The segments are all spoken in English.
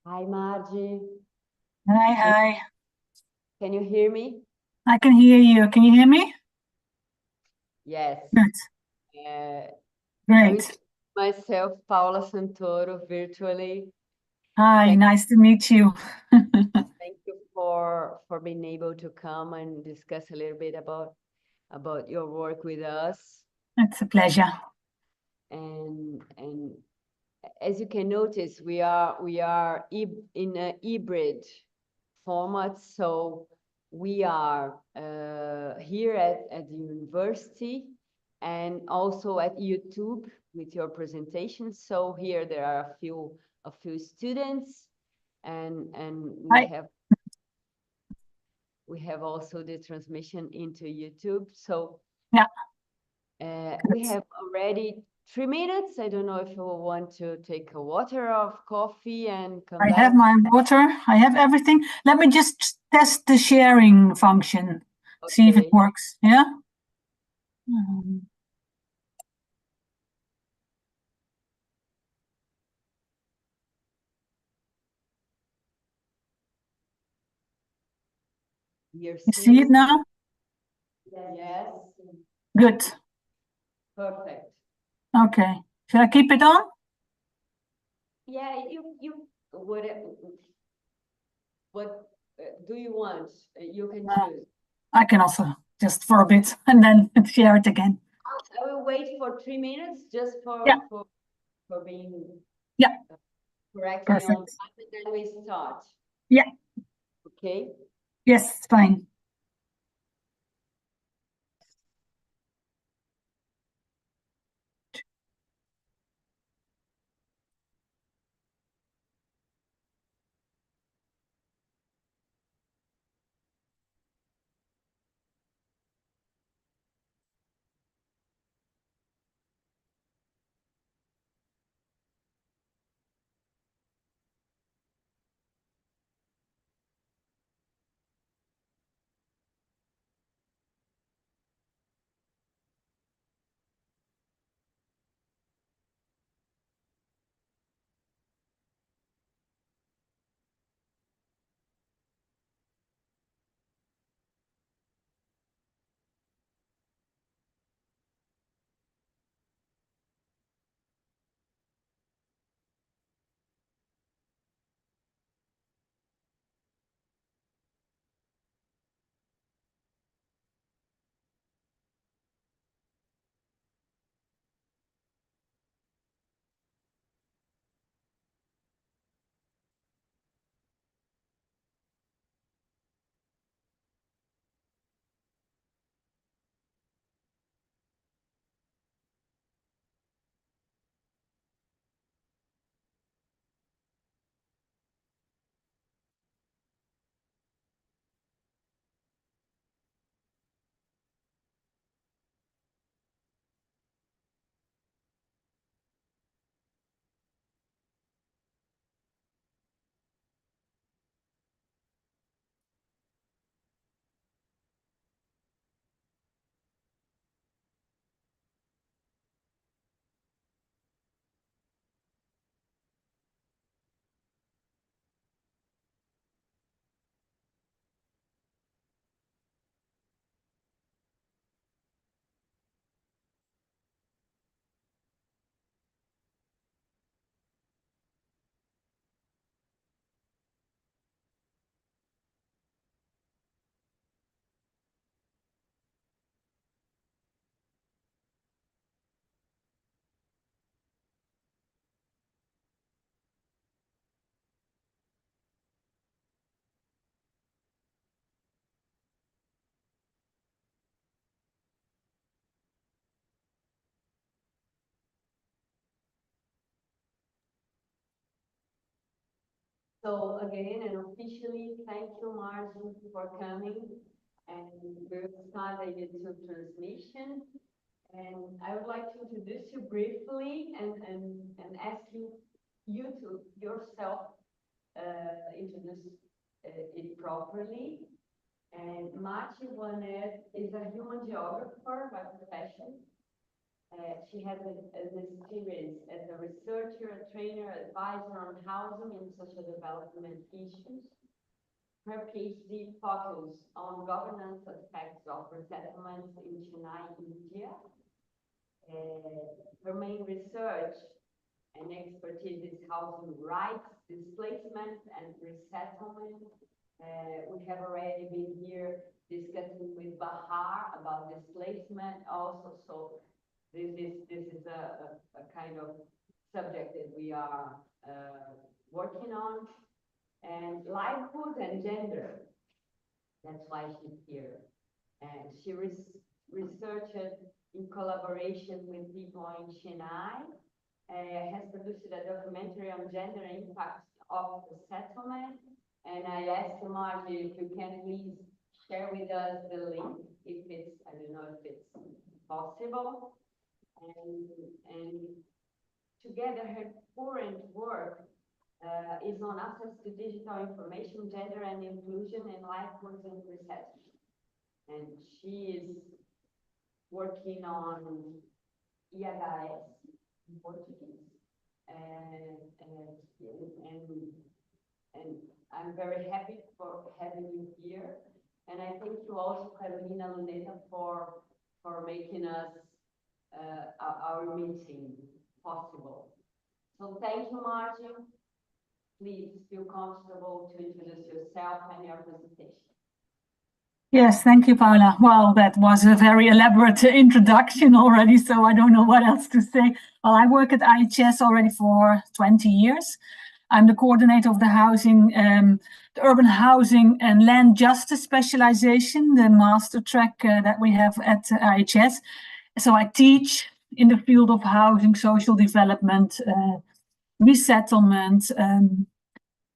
Hi, Margie. Hi, Can, hi. can you hear me? I can hear you. Can you hear me? Yes. Good. I Great. introduce myself, Paula Santoro, virtually. Hi, Thank, nice to meet you. thank you for being able to come and discuss a little bit about your work with us. It's a pleasure. And as you can notice, we are in a hybrid format. So we are here at the university and also at YouTube with your presentation. So here there are a few students, and Hi. we have also the transmission into YouTube. So Yeah, we good. have already 3 minutes. I don't know if you want to take a water or coffee and come I have back. my water. I have everything. Let me just test the sharing function. See if it Okay. works. Yeah. Um, You're You see it seeing? now? Yes. Good. Perfect. Okay. Should I keep it on? Yeah, you what do you want? You can choose. I can also just for a bit and then share it again. I will wait for 3 minutes just Yeah. for being Yeah. correctly on Perfect. time, and then we start. Yeah. Okay. Yes, fine. So again, and officially, thank you, Margie, for coming. And we'll start the YouTube transmission. And I would like to introduce you briefly and ask you to yourself introduce it properly. And Maartje van Eerd is a human geographer by profession. She has an experience as a researcher, a trainer, advisor on housing and social development issues. Her PhD focused on governance aspects of resettlements in Chennai, India. Her main research and expertise is housing rights, displacement, and resettlement. We have already been here discussing with Bahar about displacement also, so this is a kind of subject that we are working on. And livelihood and gender, that's why she's here. And she researched in collaboration with people in Chennai, has produced a documentary on gender impacts of the settlement. And I asked Maartje if you can please share with us the link, if it's, I don't know if it's possible. And together her current work is on access to digital information, gender and inclusion, and livelihoods and resettlement. And she is working on IHS in Portuguese. And I'm very happy for having you here. And I thank you also, Carolina Luneta, for making us our meeting possible. So thank you, Maartje. Please feel comfortable to introduce yourself and your presentation. Yes, thank you, Paula. Well, that was a very elaborate introduction already, so I don't know what else to say. Well, I work at IHS already for 20 years. I'm the coordinator of the housing, the urban housing and land justice specialization, the master track that we have at IHS. So I teach in the field of housing, social development, resettlement,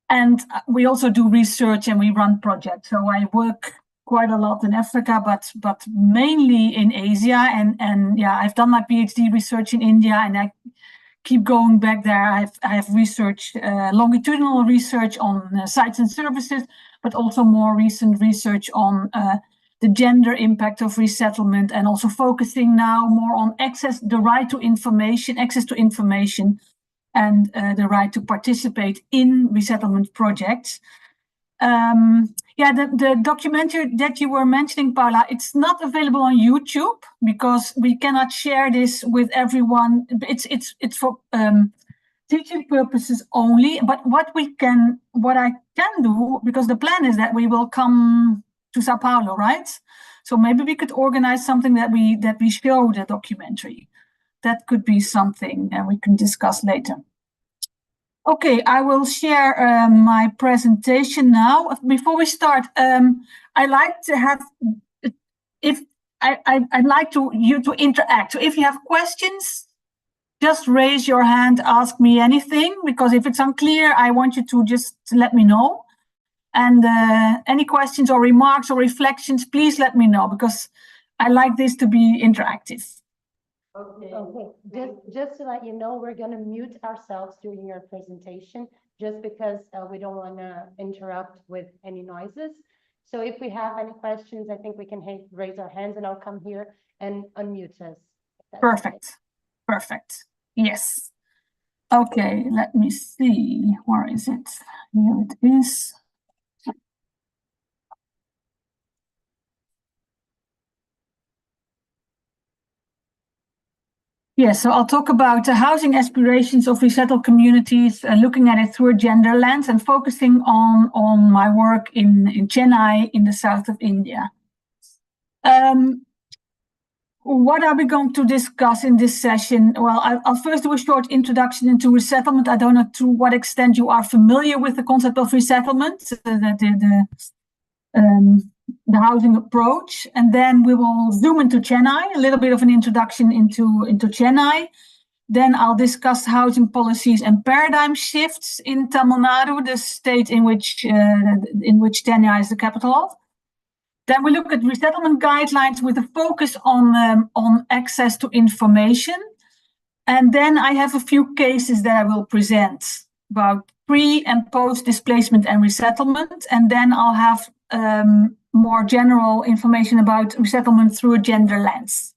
and we also do research and we run projects. So I work quite a lot in Africa, but mainly in Asia. And yeah, I've done my PhD research in India, and I keep going back there. I have researched longitudinal research on sites and services, but also more recent research on the gender impact of resettlement, and also focusing now more on access, the right to information, access to information, and the right to participate in resettlement projects. Yeah, the documentary that you were mentioning, Paula, it's not available on YouTube because we cannot share this with everyone. It's for teaching purposes only. But what I can do, because the plan is that we will come to Sao Paulo, right? So maybe we could organize something that we show the documentary. That could be something that we can discuss later. Okay, I will share my presentation now. Before we start, I like to have, I'd like you to interact. So if you have questions, just raise your hand, ask me anything, because if it's unclear, I want you to just let me know. And any questions or remarks or reflections, please let me know, because I like this to be interactive. Okay. Just to let you know, we're going to mute ourselves during your presentation, just because we don't want to interrupt with any noises. So if we have any questions, I think we can raise our hands, and I'll come here and unmute us. Perfect. Okay. Perfect. Yes. Okay, let me see. Where is it? Here it is. Yes, so I'll talk about the housing aspirations of resettled communities, looking at it through a gender lens and focusing on my work in Chennai in the south of India. What are we going to discuss in this session? Well, I'll first do a short introduction into resettlement. I don't know to what extent you are familiar with the concept of resettlement, the housing approach, and then we will zoom into Chennai, a little bit of an introduction into Chennai. Then I'll discuss housing policies and paradigm shifts in Tamil Nadu, the state in which Chennai is the capital of. Then we look at resettlement guidelines with a focus on access to information. And then I have a few cases that I will present about pre and post displacement and resettlement. And then I'll have more general information about resettlement through a gender lens.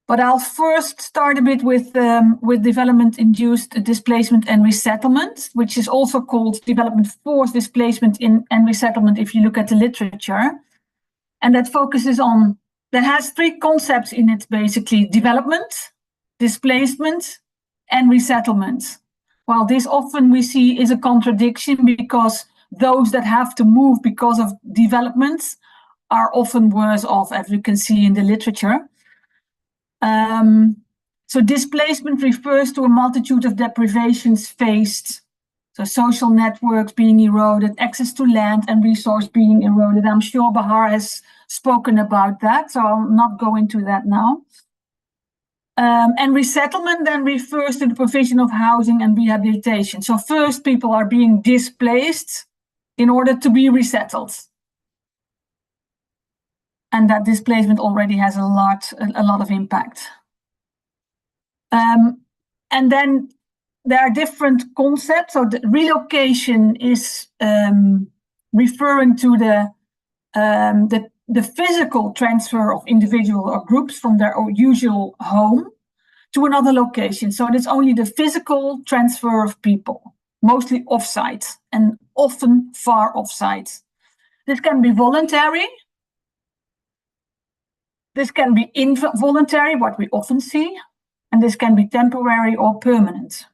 But I'll first start a bit with development-induced displacement and resettlement, which is also called development-forced displacement and resettlement if you look at the literature. And that focuses on, that has three concepts in it, basically: development, displacement, and resettlement. Well, this often we see is a contradiction, because those that have to move because of development are often worse off, as we can see in the literature. So displacement refers to a multitude of deprivations faced. So social networks being eroded, access to land and resource being eroded. I'm sure Bahar has spoken about that, so I'll not go into that now. And resettlement then refers to the provision of housing and rehabilitation. So first, people are being displaced in order to be resettled. And that displacement already has a lot of impact. And then there are different concepts. So the relocation is referring to the physical transfer of individual or groups from their usual home to another location. So it's only the physical transfer of people, mostly off-site and often far off-site. This can be voluntary. This can be involuntary, what we often see, and this can be temporary or permanent.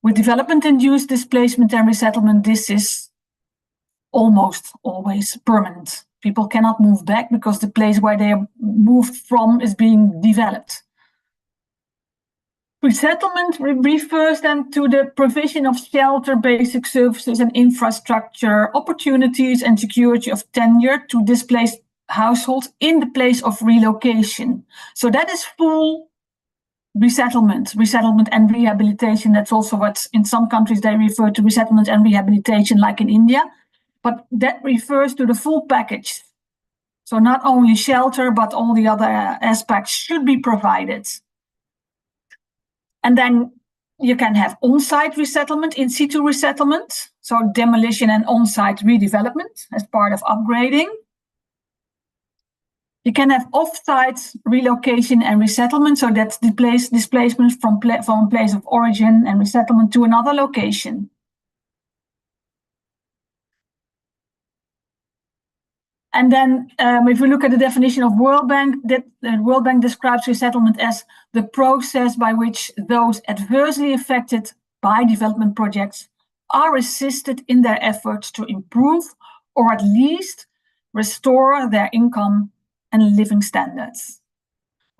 With development-induced displacement and resettlement, this is almost always permanent. People cannot move back because the place where they are moved from is being developed. Resettlement refers then to the provision of shelter, basic services and infrastructure, opportunities and security of tenure to displaced households in the place of relocation. So that is full resettlement and rehabilitation. That's also what in some countries they refer to resettlement and rehabilitation, like in India. But that refers to the full package. So not only shelter, but all the other aspects should be provided. And then you can have on-site resettlement, in situ resettlement, so demolition and on-site redevelopment as part of upgrading. You can have off-site relocation and resettlement, so that's displacement from place of origin and resettlement to another location. And then if we look at the definition of World Bank, the World Bank describes resettlement as the process by which those adversely affected by development projects are assisted in their efforts to improve or at least restore their income and living standards.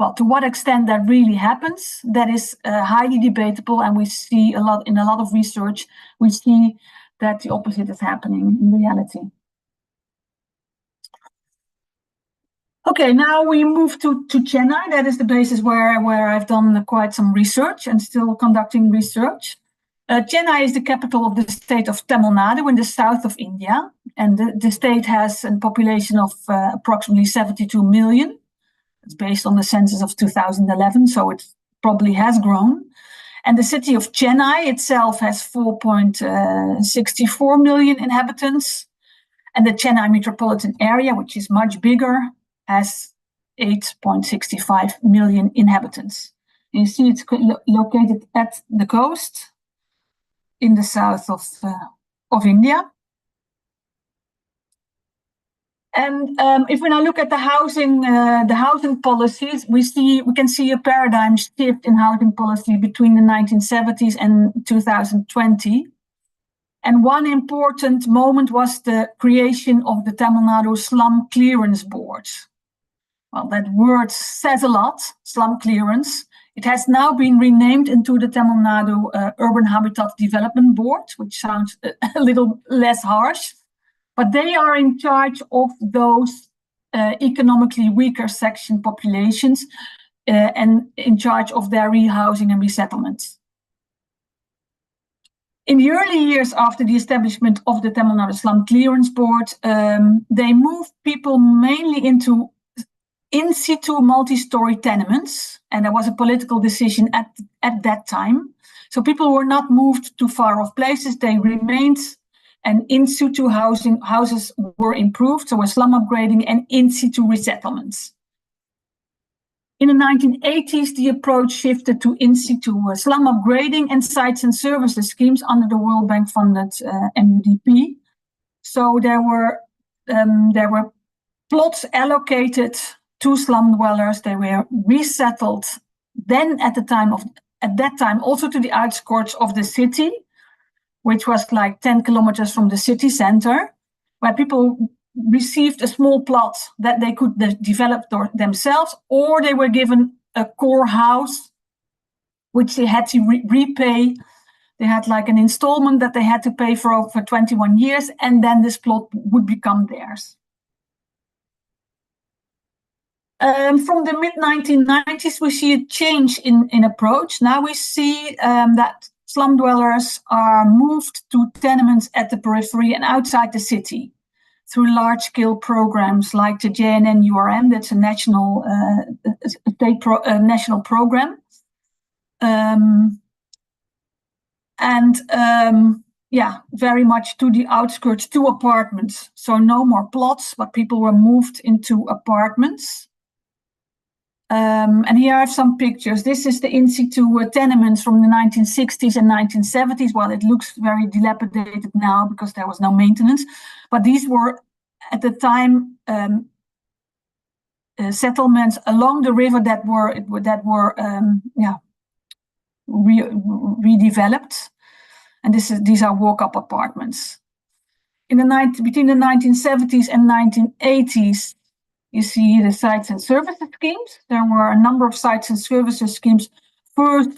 Well, to what extent that really happens, that is highly debatable, and we see in a lot of research, we see that the opposite is happening in reality. Okay, now we move to Chennai. That is the basis where I've done quite some research and still conducting research. Chennai is the capital of the state of Tamil Nadu in the south of India. And the state has a population of approximately 72 million. It's based on the census of 2011, so it probably has grown. And the city of Chennai itself has 4.64 million inhabitants. And the Chennai metropolitan area, which is much bigger, has 8.65 million inhabitants. And you see it's located at the coast in the south of India. And if we now look at the housing policies, we can see a paradigm shift in housing policy between the 1970s and 2020. And one important moment was the creation of the Tamil Nadu Slum Clearance Board. Well, that word says a lot, slum clearance. It has now been renamed into the Tamil Nadu Urban Habitat Development Board, which sounds a little less harsh. But they are in charge of those economically weaker section populations and in charge of their rehousing and resettlement. In the early years after the establishment of the Tamil Nadu Slum Clearance Board, they moved people mainly into in situ multi-story tenements, and there was a political decision at that time. So people were not moved to far off places, they remained, and in situ houses were improved, so were slum upgrading and in situ resettlements. In the 1980s, the approach shifted to in situ slum upgrading and sites and services schemes under the World Bank funded MUDP. So there were plots allocated to slum dwellers. They were resettled. Then at that time also to the outskirts of the city, which was like 10 kilometers from the city center, where people received a small plot that they could develop themselves, or they were given a core house, which they had to repay. They had like an installment that they had to pay for 21 years, and then this plot would become theirs. From the mid-1990s, we see a change in approach. Now we see that slum dwellers are moved to tenements at the periphery and outside the city through large-scale programs like the Gênero, that's a national national program. Very much to the outskirts, to apartments. So no more plots, but people were moved into apartments. And here I have some pictures. This is the in situ tenements from the 1960s and 1970s. Well, it looks very dilapidated now because there was no maintenance. But these were, at the time, settlements along the river that were redeveloped. And these are walk-up apartments. Between the 1970s and 1980s, you see the sites and services schemes. There were a number of sites and services schemes first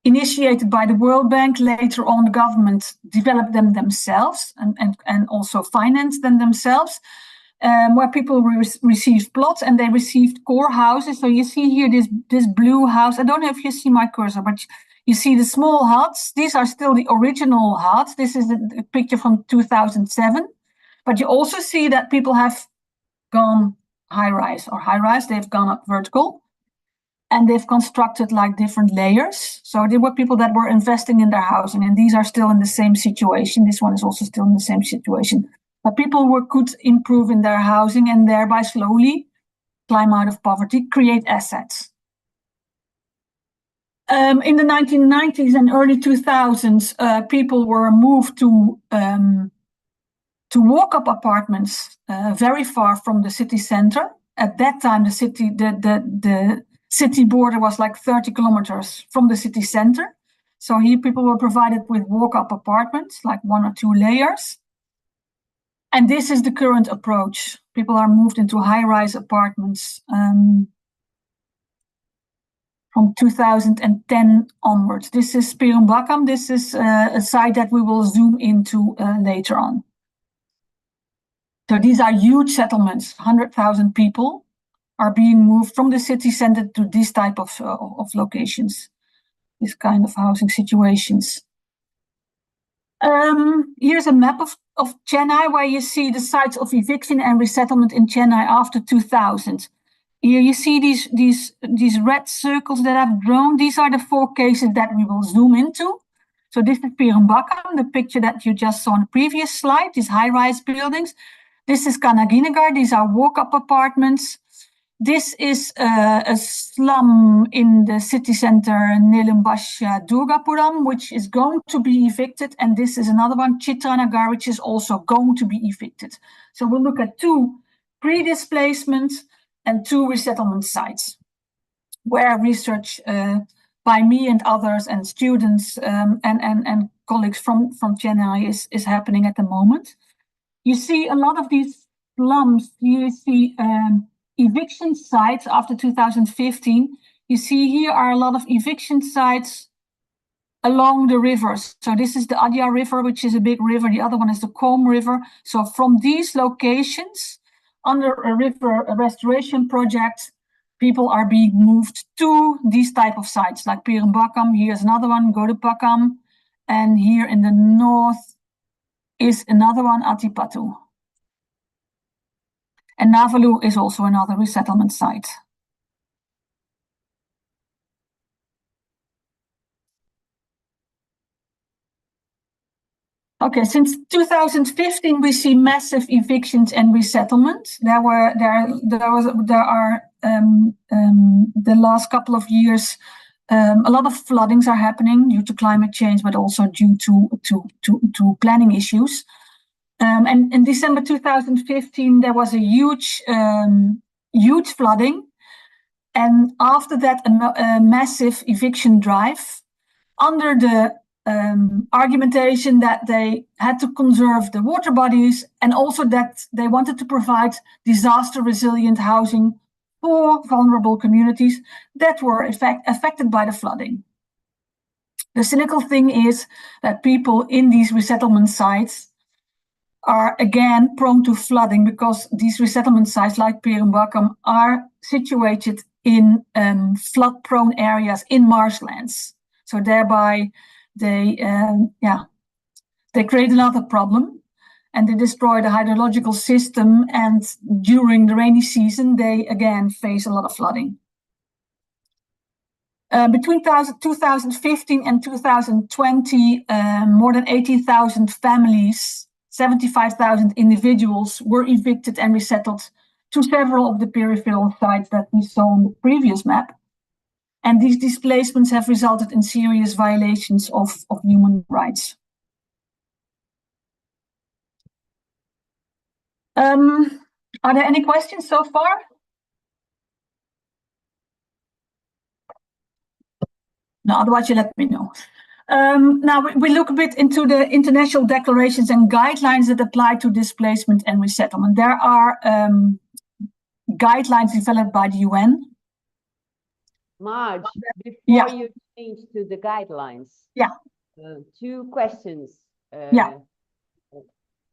initiated by the World Bank. Later on, the government developed them themselves and also financed them themselves, where people received plots and they received core houses. So you see here this blue house. I don't know if you see my cursor, but you see the small huts. These are still the original huts. This is a picture from 2007. But you also see that people have gone high-rise. They've gone up vertical. And they've constructed like different layers. So there were people that were investing in their housing, and these are still in the same situation. This one is also still in the same situation. But people could improve in their housing and thereby slowly climb out of poverty, create assets. In the 1990s and early 2000s, people were moved to walk-up apartments very far from the city center. At that time, the city border was like 30 kilometers from the city center. So here people were provided with walk-up apartments, like 1 or 2 layers. And this is the current approach. People are moved into high-rise apartments from 2010 onwards. This is Perumbakam. This is a site that we will zoom into later on. So these are huge settlements. 100,000 people are being moved from the city center to this type of locations, this kind of housing situations. Here's a map of Chennai, where you see the sites of eviction and resettlement in Chennai after 2000. Here you see these red circles that have drawn. These are the 4 cases that we will zoom into. So this is Perumbakam, the picture that you just saw on the previous slide, these high-rise buildings. This is Kanaginagar. These are walk-up apartments. This is a slum in the city center, Nelumbasha Durgapuram, which is going to be evicted. And this is another one, Chitranagar, which is also going to be evicted. So we'll look at 2 pre-displacement and 2 resettlement sites, where research by me and others and students and colleagues from Chennai is happening at the moment. You see a lot of these slums. You see eviction sites after 2015. You see here are a lot of eviction sites along the rivers. So this is the Adia River, which is a big river. The other one is the Combe River. So from these locations, under a river restoration project, people are being moved to these type of sites, like Perumbakam. Here's another one, Godepakam. And here in the north is another one, Atipatu. And Navalu is also another resettlement site. Okay, since 2015, we see massive evictions and resettlements. There are the last couple of years, a lot of floodings are happening due to climate change, but also due to planning issues. And in December 2015, there was a huge flooding. And after that, a massive eviction drive under the argumentation that they had to conserve the water bodies and also that they wanted to provide disaster resilient housing for vulnerable communities that were affected by the flooding. The cynical thing is that people in these resettlement sites are again prone to flooding because these resettlement sites like Perenbakkam are situated in flood-prone areas in marshlands. So thereby they create another problem and they destroy the hydrological system, and during the rainy season they again face a lot of flooding. Between 2015 and 2020, more than 18,000 families, 75,000 individuals were evicted and resettled to several of the peripheral sites that we saw on the previous map. And these displacements have resulted in serious violations of human rights. Are there any questions so far? No, otherwise you let me know. Now we look a bit into the international declarations and guidelines that apply to displacement and resettlement. There are guidelines developed by the UN. Marge, before you change to the guidelines, two questions.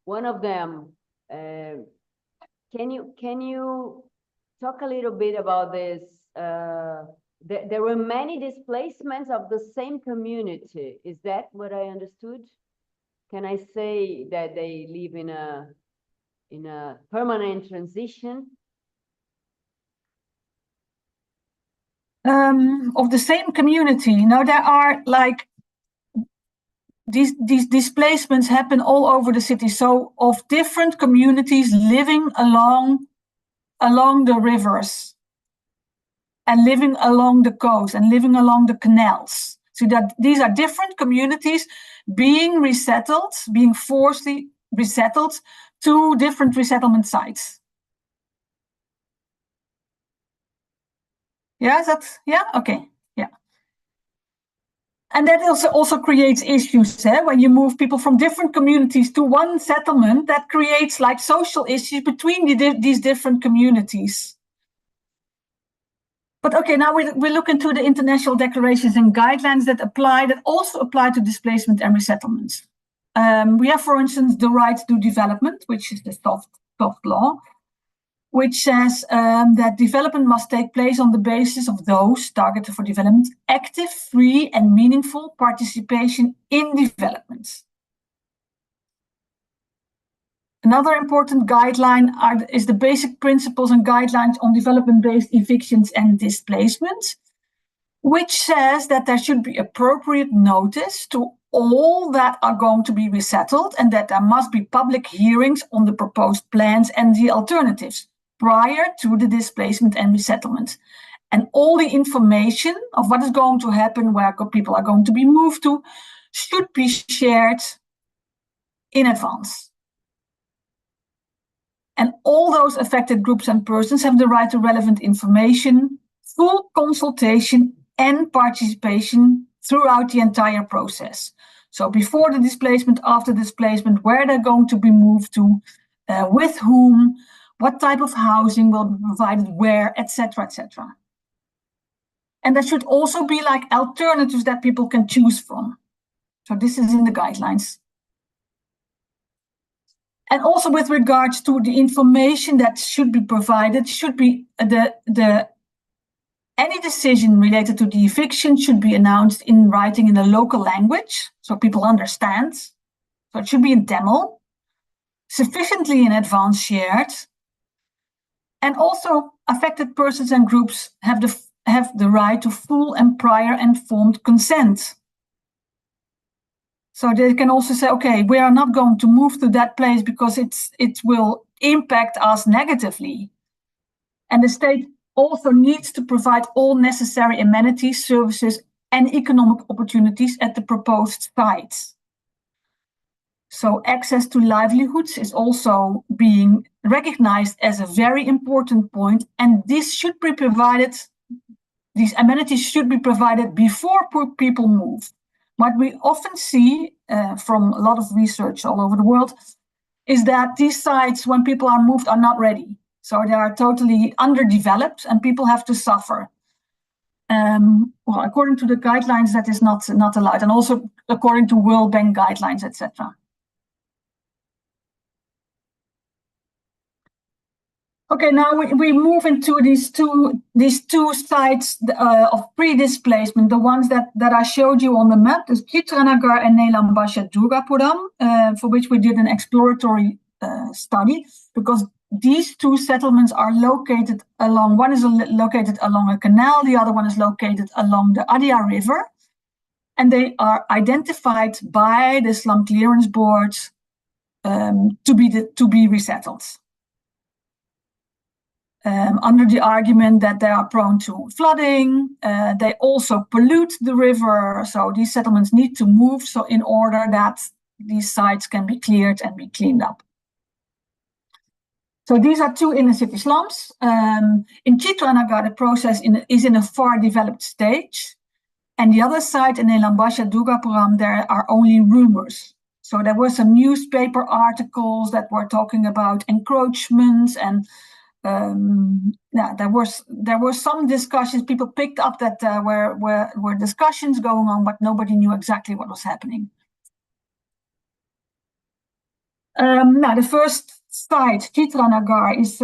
One of them, can you talk a little bit about this? There were many displacements of the same community. Is that what I understood? Can I say that they live in a permanent transition? Of the same community. Now there are like these displacements happen all over the city. So of different communities living along the rivers and living along the coast and living along the canals. So that these are different communities being resettled, being forcibly resettled to different resettlement sites. Yeah, okay, yeah. And that also creates issues when you move people from different communities to one settlement. That creates like social issues between these different communities. But okay, now we look into the international declarations and guidelines that also apply to displacement and resettlements. We have, for instance, the right to development, which is the soft law, which says that development must take place on the basis of those targeted for development, active, free, and meaningful participation in development. Another important guideline is the basic principles and guidelines on development-based evictions and displacements, which says that there should be appropriate notice to all that are going to be resettled and that there must be public hearings on the proposed plans and the alternatives prior to the displacement and resettlement. And all the information of what is going to happen, where people are going to be moved to, should be shared in advance. And all those affected groups and persons have the right to relevant information, full consultation and participation throughout the entire process. So before the displacement, after displacement, where they're going to be moved to, with whom, what type of housing will be provided where, etc., etc. And there should also be like alternatives that people can choose from. So this is in the guidelines. And also with regards to the information that should be provided, should be any decision related to the eviction should be announced in writing in a local language, so people understand. So it should be in Tamil, sufficiently in advance shared. And also affected persons and groups have the right to full and prior informed consent. So they can also say, okay, we are not going to move to that place because it will impact us negatively. And the state also needs to provide all necessary amenities, services, and economic opportunities at the proposed sites. So access to livelihoods is also being recognized as a very important point, and this should be provided, these amenities should be provided before people move. What we often see from a lot of research all over the world is that these sites, when people are moved, are not ready. So they are totally underdeveloped and people have to suffer. Well, according to the guidelines, that is not allowed, and also according to World Bank guidelines, etc. Okay, now we move into these two sites of pre-displacement, the ones that I showed you on the map, the Chitranagar and Neelambasha Durgapuram, for which we did an exploratory study, because these two settlements are located along, one is located along a canal, the other one is located along the Ardhi River, and they are identified by the slum clearance boards to be resettled. Under the argument that they are prone to flooding, they also pollute the river, so these settlements need to move so in order that these sites can be cleared and be cleaned up. So these are two inner city slums. In Chitranagar, the process is in a far developed stage, and the other side, in Neelambasha Durgapuram, there are only rumors. So there were some newspaper articles that were talking about encroachments, and there were some discussions. People picked up that there were discussions going on, but nobody knew exactly what was happening. Now, the first site, Chitranagar, is,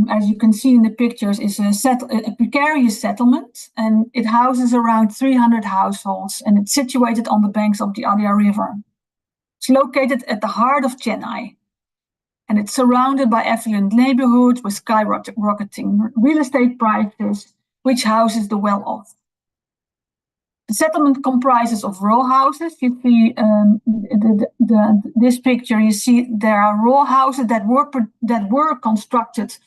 as you can see in the pictures, is a precarious settlement, and it houses around 300 households, and it's situated on the banks of the Ardhi River. It's located at the heart of Chennai, and it's surrounded by affluent neighborhoods with skyrocketing real estate prices, which houses the well-off. The settlement comprises of row houses. You see this picture. You see there are row houses that were constructed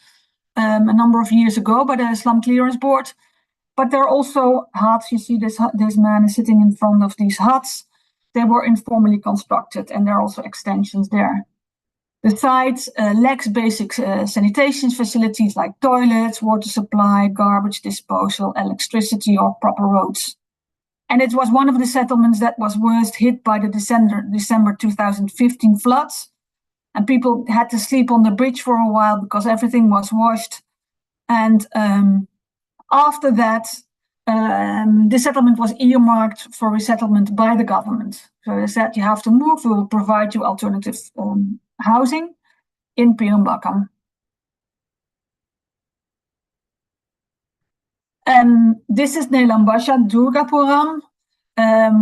a number of years ago by the Slum Clearance Board, but there are also huts. You see this man is sitting in front of these huts. They were informally constructed, and there are also extensions there. The site lacks basic sanitation facilities like toilets, water supply, garbage disposal, electricity, or proper roads. And it was one of the settlements that was worst hit by the December 2015 floods. And people had to sleep on the bridge for a while because everything was washed. And after that, the settlement was earmarked for resettlement by the government. So they said, you have to move, we will provide you alternative housing in Pirumbakam. This is Neelambasha Durgapuram,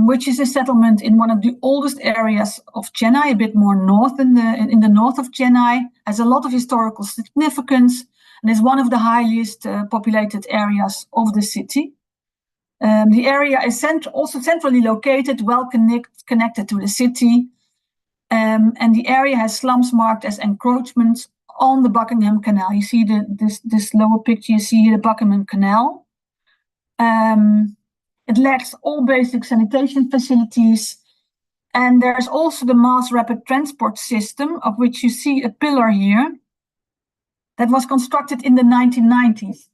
which is a settlement in one of the oldest areas of Chennai, a bit more north in the north of Chennai, has a lot of historical significance, and is one of the highest populated areas of the city. The area is also centrally located, well connected to the city, and the area has slums marked as encroachments on the Buckingham Canal. You see this lower picture, you see here the Buckingham Canal. It lacks all basic sanitation facilities, and there's also the mass rapid transport system, of which you see a pillar here, that was constructed in the 1990s.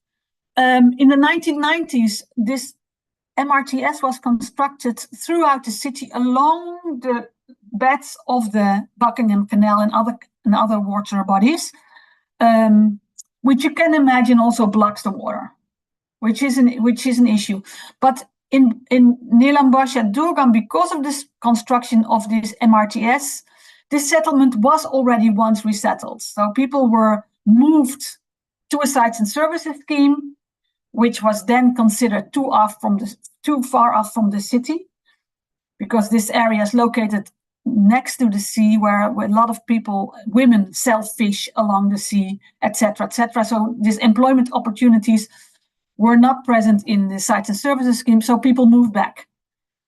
In the 1990s, this MRTS was constructed throughout the city along the beds of the Buckingham Canal and other water bodies, which you can imagine also blocks the water, which is an issue. But in Neelambasha Durgam, because of this construction of this MRTS, this settlement was already once resettled. So people were moved to a sites and services scheme, which was then considered too far off from the city, because this area is located next to the sea, where a lot of people, women, sell fish along the sea, etc., etc. So these employment opportunities were not present in the sites and services scheme, so people moved back.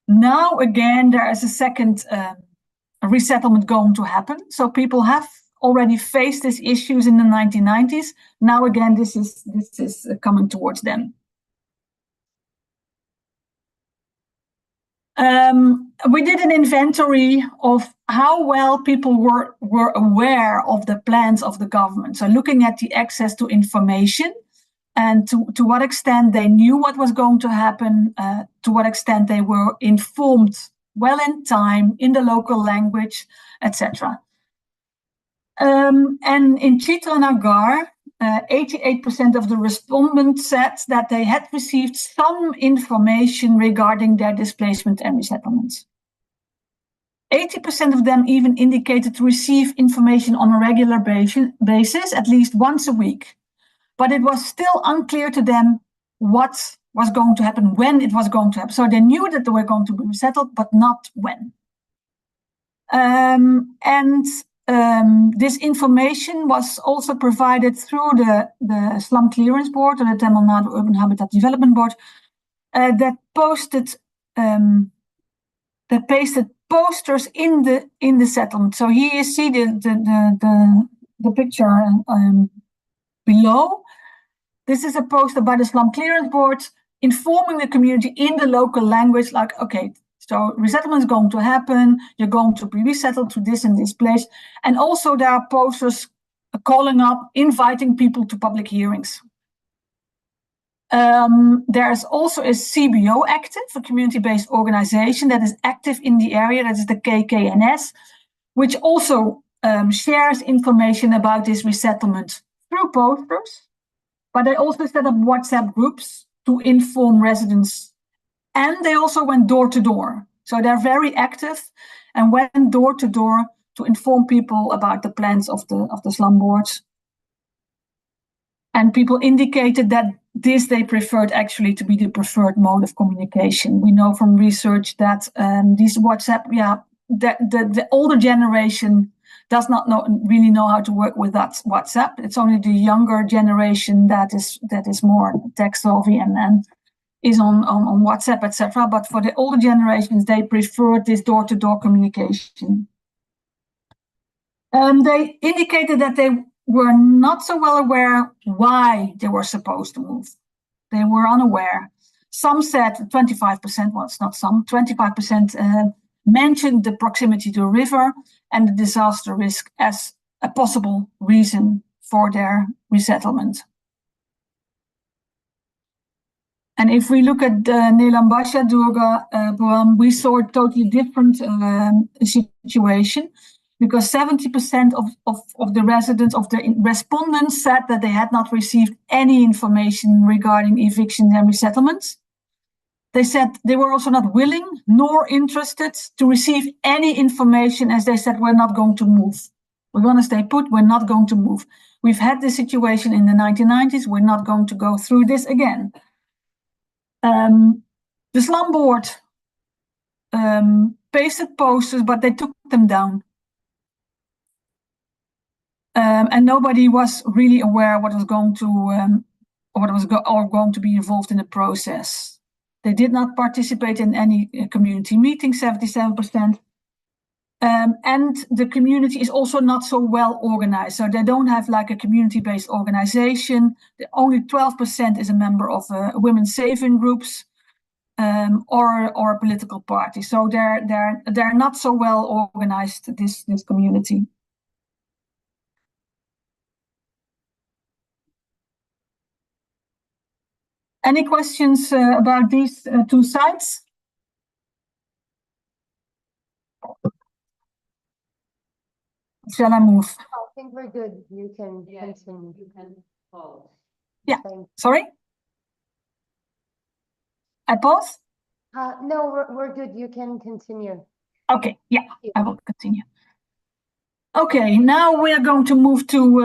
Now again, there is a second resettlement going to happen. So people have already faced these issues in the 1990s. Now again, this is coming towards them. We did an inventory of how well people were aware of the plans of the government. So looking at the access to information and to what extent they knew what was going to happen, to what extent they were informed well in time, in the local language, etc. And in Chitra-Nagar, 88% of the respondents said that they had received some information regarding their displacement and resettlement. 80% of them even indicated to receive information on a regular basis, at least once a week. But it was still unclear to them what was going to happen, when it was going to happen. So they knew that they were going to be resettled, but not when. This information was also provided through the Slum Clearance Board, or the Tamil Nadu Urban Habitat Development Board, that pasted posters in the settlement. So here you see the picture below. This is a poster by the Slum Clearance Board informing the community in the local language, like, okay, so resettlement is going to happen, you're going to be resettled to this and this place. And also there are posters calling up, inviting people to public hearings. There's also a CBO active, a community-based organization that is active in the area, that is the KKNS, which also shares information about this resettlement through posters. But they also set up WhatsApp groups to inform residents. And they also went door to door. So they're very active and went door to door to inform people about the plans of the slum boards. And people indicated that this they preferred actually to be the preferred mode of communication. We know from research that these WhatsApp, the older generation does not really know how to work with that WhatsApp. It's only the younger generation that is more tech-savvy and is on WhatsApp, etc. But for the older generations, they prefer this door-to-door communication. They indicated that they were not so well aware why they were supposed to move. They were unaware. Some said 25%, well, it's not some, 25% mentioned the proximity to a river and the disaster risk as a possible reason for their resettlement. And if we look at Neelambasha Durga, we saw a totally different situation, because 70% of the residents, of the respondents, said that they had not received any information regarding evictions and resettlements. They said they were also not willing nor interested to receive any information, as they said, we're not going to move. We're going to stay put, we're not going to move. We've had this situation in the 1990s, we're not going to go through this again. The slum board pasted posters, but they took them down. And nobody was really aware what was going to be involved in the process. They did not participate in any community meetings, 77%. And the community is also not so well organized. So they don't have like a community-based organization. Only 12% is a member of women's saving groups or a political party. So they're not so well organized, this community. Any questions about these two sites? Shall I move? I think we're good. You can continue. You can pause. Yeah, sorry? I pause? No, we're good. You can continue. Okay, yeah, I will continue. Okay, now we are going to move to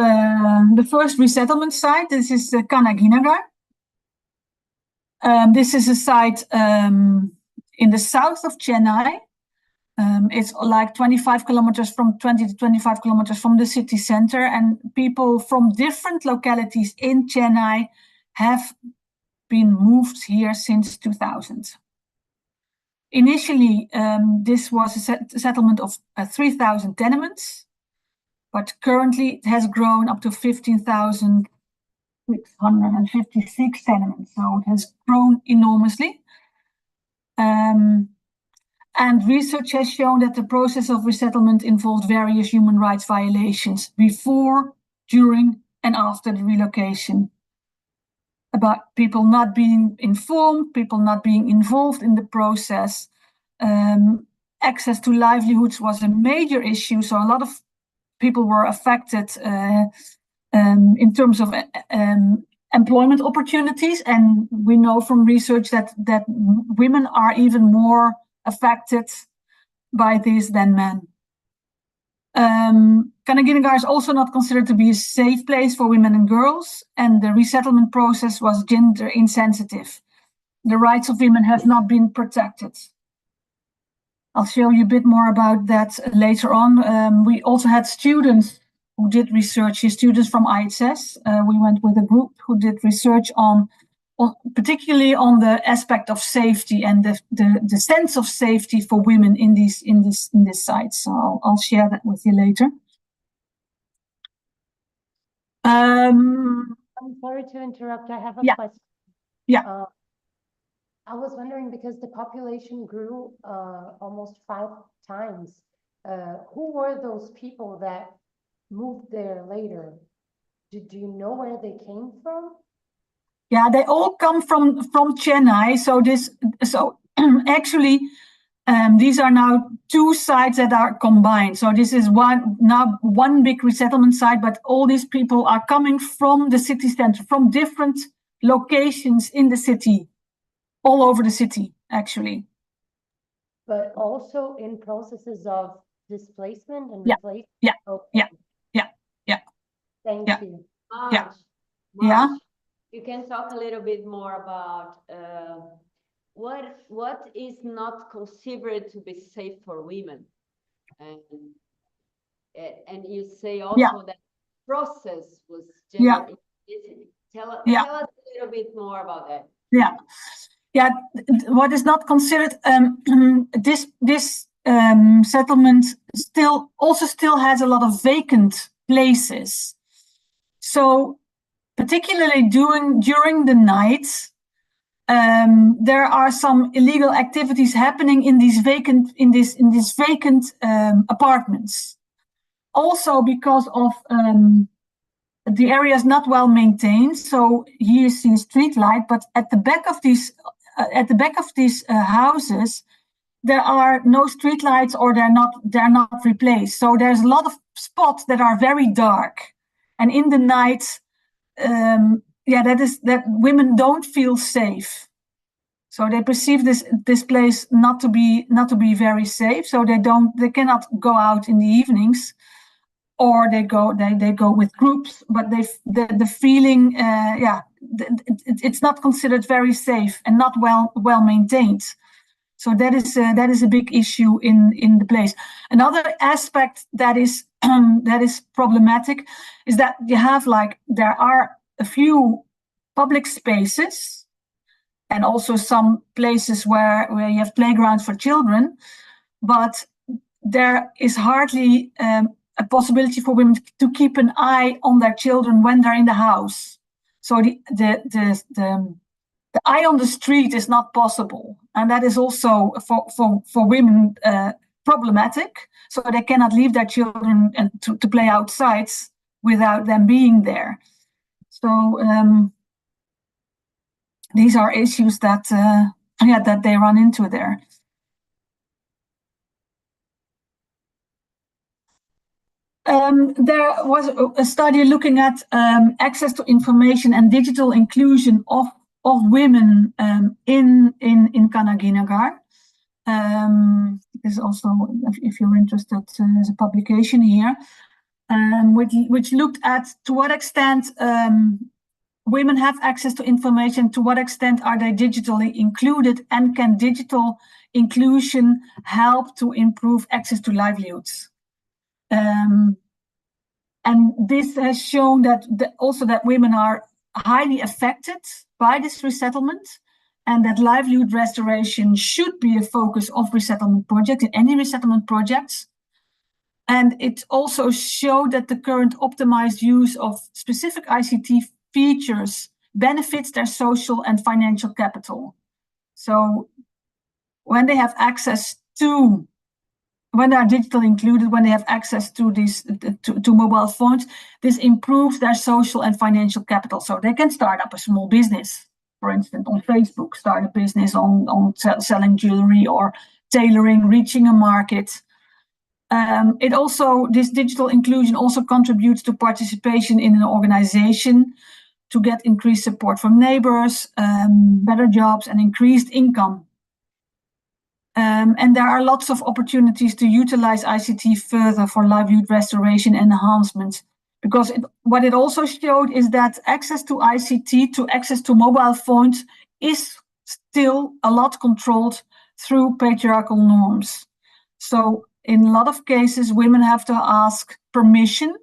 the first resettlement site. This is Kanaginagar. This is a site in the south of Chennai. It's like 20 to 25 kilometers from the city center, and people from different localities in Chennai have been moved here since 2000. Initially, this was a settlement of 3,000 tenements, but currently it has grown up to 15,656 tenements. So it has grown enormously. And research has shown that the process of resettlement involved various human rights violations before, during, and after the relocation. About people not being informed, people not being involved in the process. Access to livelihoods was a major issue, so a lot of people were affected in terms of employment opportunities, and we know from research that women are even more affected by this than men. Kanaginagar is also not considered to be a safe place for women and girls, and the resettlement process was gender insensitive. The rights of women have not been protected. I'll show you a bit more about that later on. We also had students who did research, students from IHS. We went with a group who did research on particularly on the aspect of safety and the sense of safety for women in this site. So I'll share that with you later. I'm sorry to interrupt. I have a question. Yeah. I was wondering, because the population grew almost 5 times. Who were those people that moved there later? Do you know where they came from? Yeah, they all come from Chennai. So actually, these are now 2 sites that are combined. So this is one big resettlement site, but all these people are coming from the city center, from different locations in the city, all over the city, actually. But also in processes of displacement and replacement? Yeah. Thank you. Maartje, Yeah. you can talk a little bit more about what is not considered to be safe for women, and you say also that process was gender insensitive. Tell us a little bit more about that. Yeah. What is not considered, this settlement still has a lot of vacant places. So particularly during the night, there are some illegal activities happening in these vacant apartments. Also because of the area is not well maintained. So here you see a street light, but at the back of these houses, there are no street lights, or they're not replaced. So there's a lot of spots that are very dark, and in the night, that women don't feel safe. So they perceive this place not to be very safe. So they cannot go out in the evenings, or they go with groups. But the feeling, it's not considered very safe and not well maintained. So that is a big issue in the place. Another aspect that is problematic is that there are a few public spaces and also some places where you have playgrounds for children, but there is hardly a possibility for women to keep an eye on their children when they're in the house. So the eye on the street is not possible, and that is also for women problematic. So they cannot leave their children and to play outside without them being there. So these are issues that they run into there. There was a study looking at access to information and digital inclusion of women in Kanaginagar. There's also, if you're interested, there's a publication here, which looked at to what extent women have access to information, to what extent are they digitally included, and can digital inclusion help to improve access to livelihoods. And this has shown that women are highly affected by this resettlement. and that livelihood restoration should be a focus of resettlement projects, in any resettlement projects. And it also showed that the current optimized use of specific ICT features benefits their social and financial capital. So when they have access to, when they are digitally included, when they have access to these to mobile phones, this improves their social and financial capital. So they can start up a small business, for instance, on Facebook, start a business on selling jewelry or tailoring, reaching a market. This digital inclusion also contributes to participation in an organization, to get increased support from neighbors, better jobs, and increased income. And there are lots of opportunities to utilize ICT further for livelihood restoration and enhancement, because what it also showed is that access to ICT, to access to mobile phones, is still a lot controlled through patriarchal norms. So in a lot of cases, women have to ask permission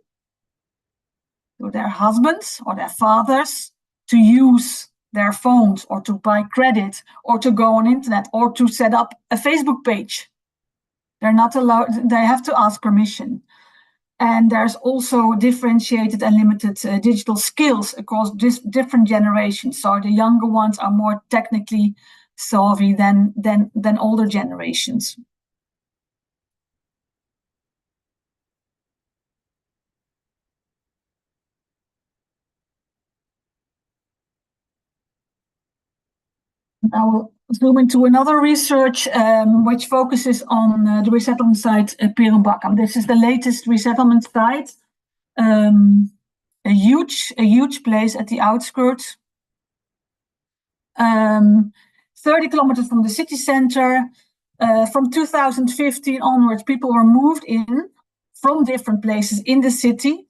to their husbands or their fathers to use their phones, or to buy credit, or to go on internet, or to set up a Facebook page. They're not allowed, they have to ask permission. And there's also differentiated and limited digital skills across different generations. So the younger ones are more technically savvy than older generations. I will zoom into another research which focuses on the resettlement site Perenbakkam. This is the latest resettlement site, a huge place at the outskirts, 30 kilometers from the city center. From 2015 onwards, people were moved in from different places in the city.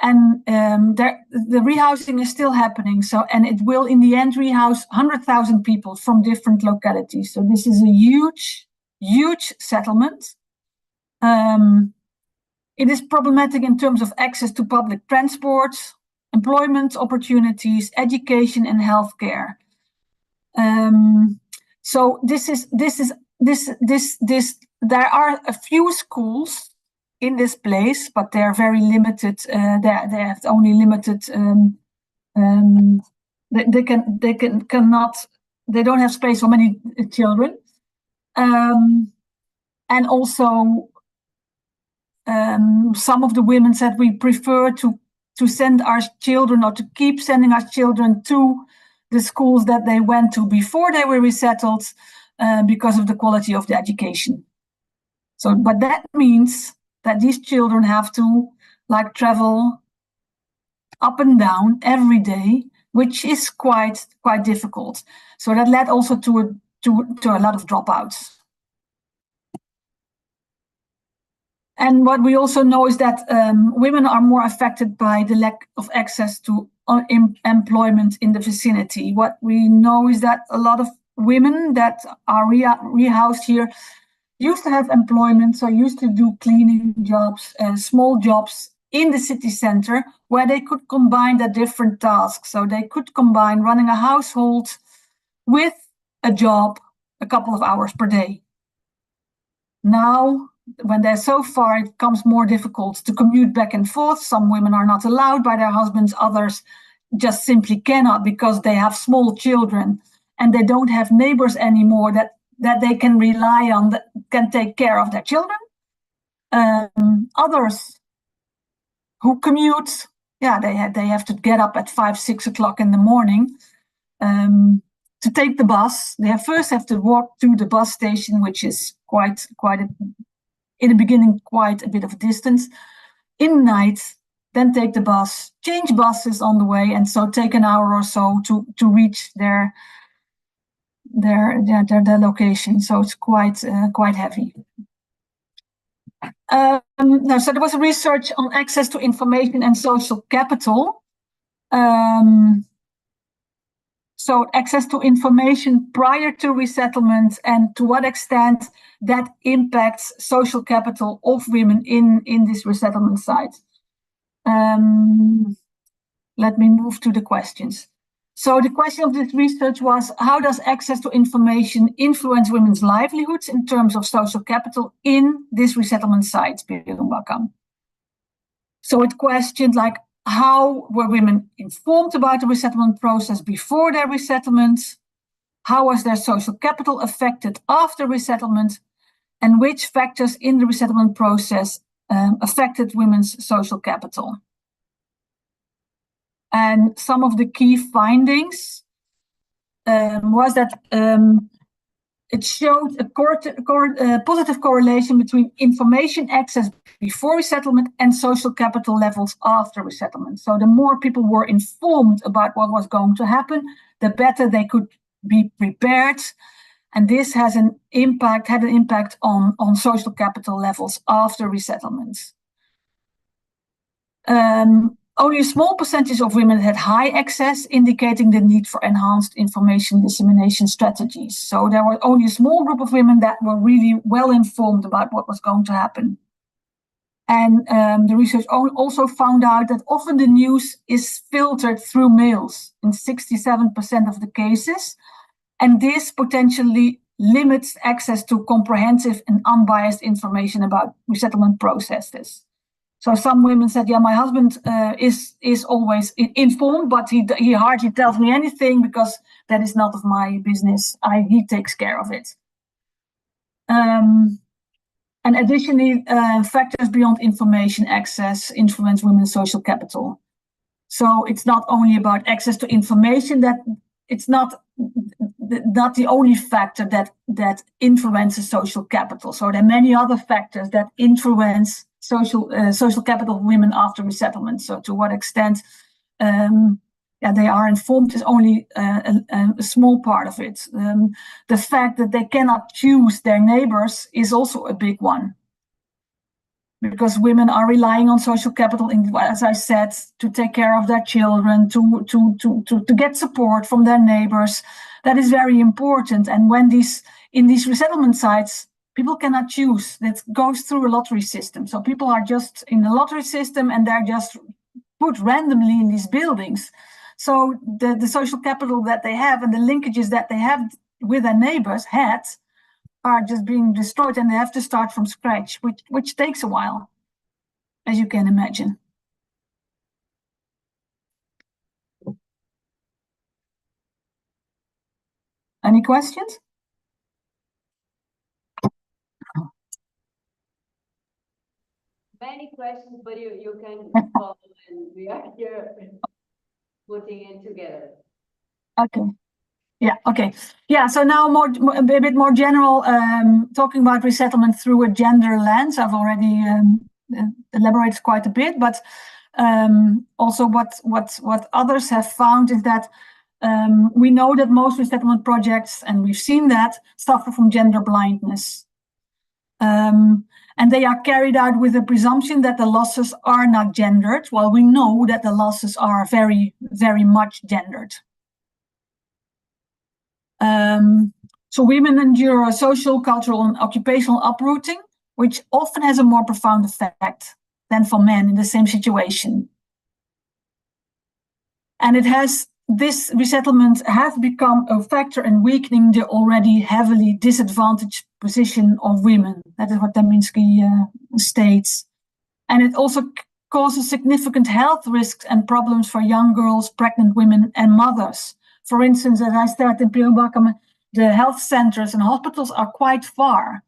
And the rehousing is still happening. So, and it will in the end rehouse 100,000 people from different localities. So this is a huge settlement. It is problematic in terms of access to public transport, employment opportunities, education, and healthcare. So there are a few schools in this place, but they are very limited. They have only limited. They don't have space for many children, and also some of the women said we prefer to send our children, or to keep sending our children to the schools that they went to before they were resettled, because of the quality of the education. So, but that means that these children have to travel up and down every day, which is quite difficult. So that led also to a lot of dropouts. And what we also know is that women are more affected by the lack of access to employment in the vicinity. What we know is that a lot of women that are rehoused here used to have employment, so used to do cleaning jobs and small jobs in the city center, where they could combine the different tasks. So they could combine running a household with a job a couple of hours per day. Now, when they're so far, it becomes more difficult to commute back and forth. Some women are not allowed by their husbands, others just simply cannot because they have small children and they don't have neighbors anymore that they can rely on, that can take care of their children. Others who commute, they have to get up at 5-6 o'clock in the morning to take the bus. They first have to walk to the bus station, which is in the beginning quite a bit of a distance. In the night, then take the bus, change buses on the way, and so take an hour or so to reach their location. So it's quite heavy. So there was research on access to information and social capital. So access to information prior to resettlement, and to what extent that impacts social capital of women in this resettlement site. Let me move to the questions. So the question of this research was, how does access to information influence women's livelihoods in terms of social capital in this resettlement site, Pirumbakam? So it questioned, like, how were women informed about the resettlement process before their resettlement? How was their social capital affected after resettlement? And which factors in the resettlement process affected women's social capital? And some of the key findings was that it showed a positive correlation between information access before resettlement and social capital levels after resettlement. So the more people were informed about what was going to happen, the better they could be prepared. And this had an impact on social capital levels after resettlement. Only a small percentage of women had high access, indicating the need for enhanced information dissemination strategies. So there was only a small group of women that were really well informed about what was going to happen. And the research also found out that often the news is filtered through males in 67% of the cases. And this potentially limits access to comprehensive and unbiased information about resettlement processes. So some women said, yeah, my husband is always informed, but he hardly tells me anything because that is not of my business. He takes care of it. And additionally, factors beyond information access influence women's social capital. So it's not only about access to information, that it's not the only factor that influences social capital. So there are many other factors that influence social capital of women after resettlement. So to what extent they are informed is only a small part of it. The fact that they cannot choose their neighbors is also a big one, because women are relying on social capital, as I said, to take care of their children, to get support from their neighbors. That is very important. And when in these resettlement sites, people cannot choose. That goes through a lottery system. So people are just in the lottery system and they're just put randomly in these buildings. So the social capital that they have and the linkages that they have with their neighbors are just being destroyed, and they have to start from scratch, which takes a while, as you can imagine. Any questions? Many questions, but you can follow, and we are here putting it together. Okay. Yeah, okay. Yeah, so now a bit more general, talking about resettlement through a gender lens. I've already elaborated quite a bit, but also what others have found is that we know that most resettlement projects, and we've seen that, suffer from gender blindness. And they are carried out with the presumption that the losses are not gendered, while we know that the losses are very, very much gendered. So women endure social, cultural, and occupational uprooting, which often has a more profound effect than for men in the same situation. And this resettlement has become a factor in weakening the already heavily disadvantaged position of women. That is what Daminsky states. And it also causes significant health risks and problems for young girls, pregnant women, and mothers. For instance, as I said in Pirumbakam, the health centers and hospitals are quite far.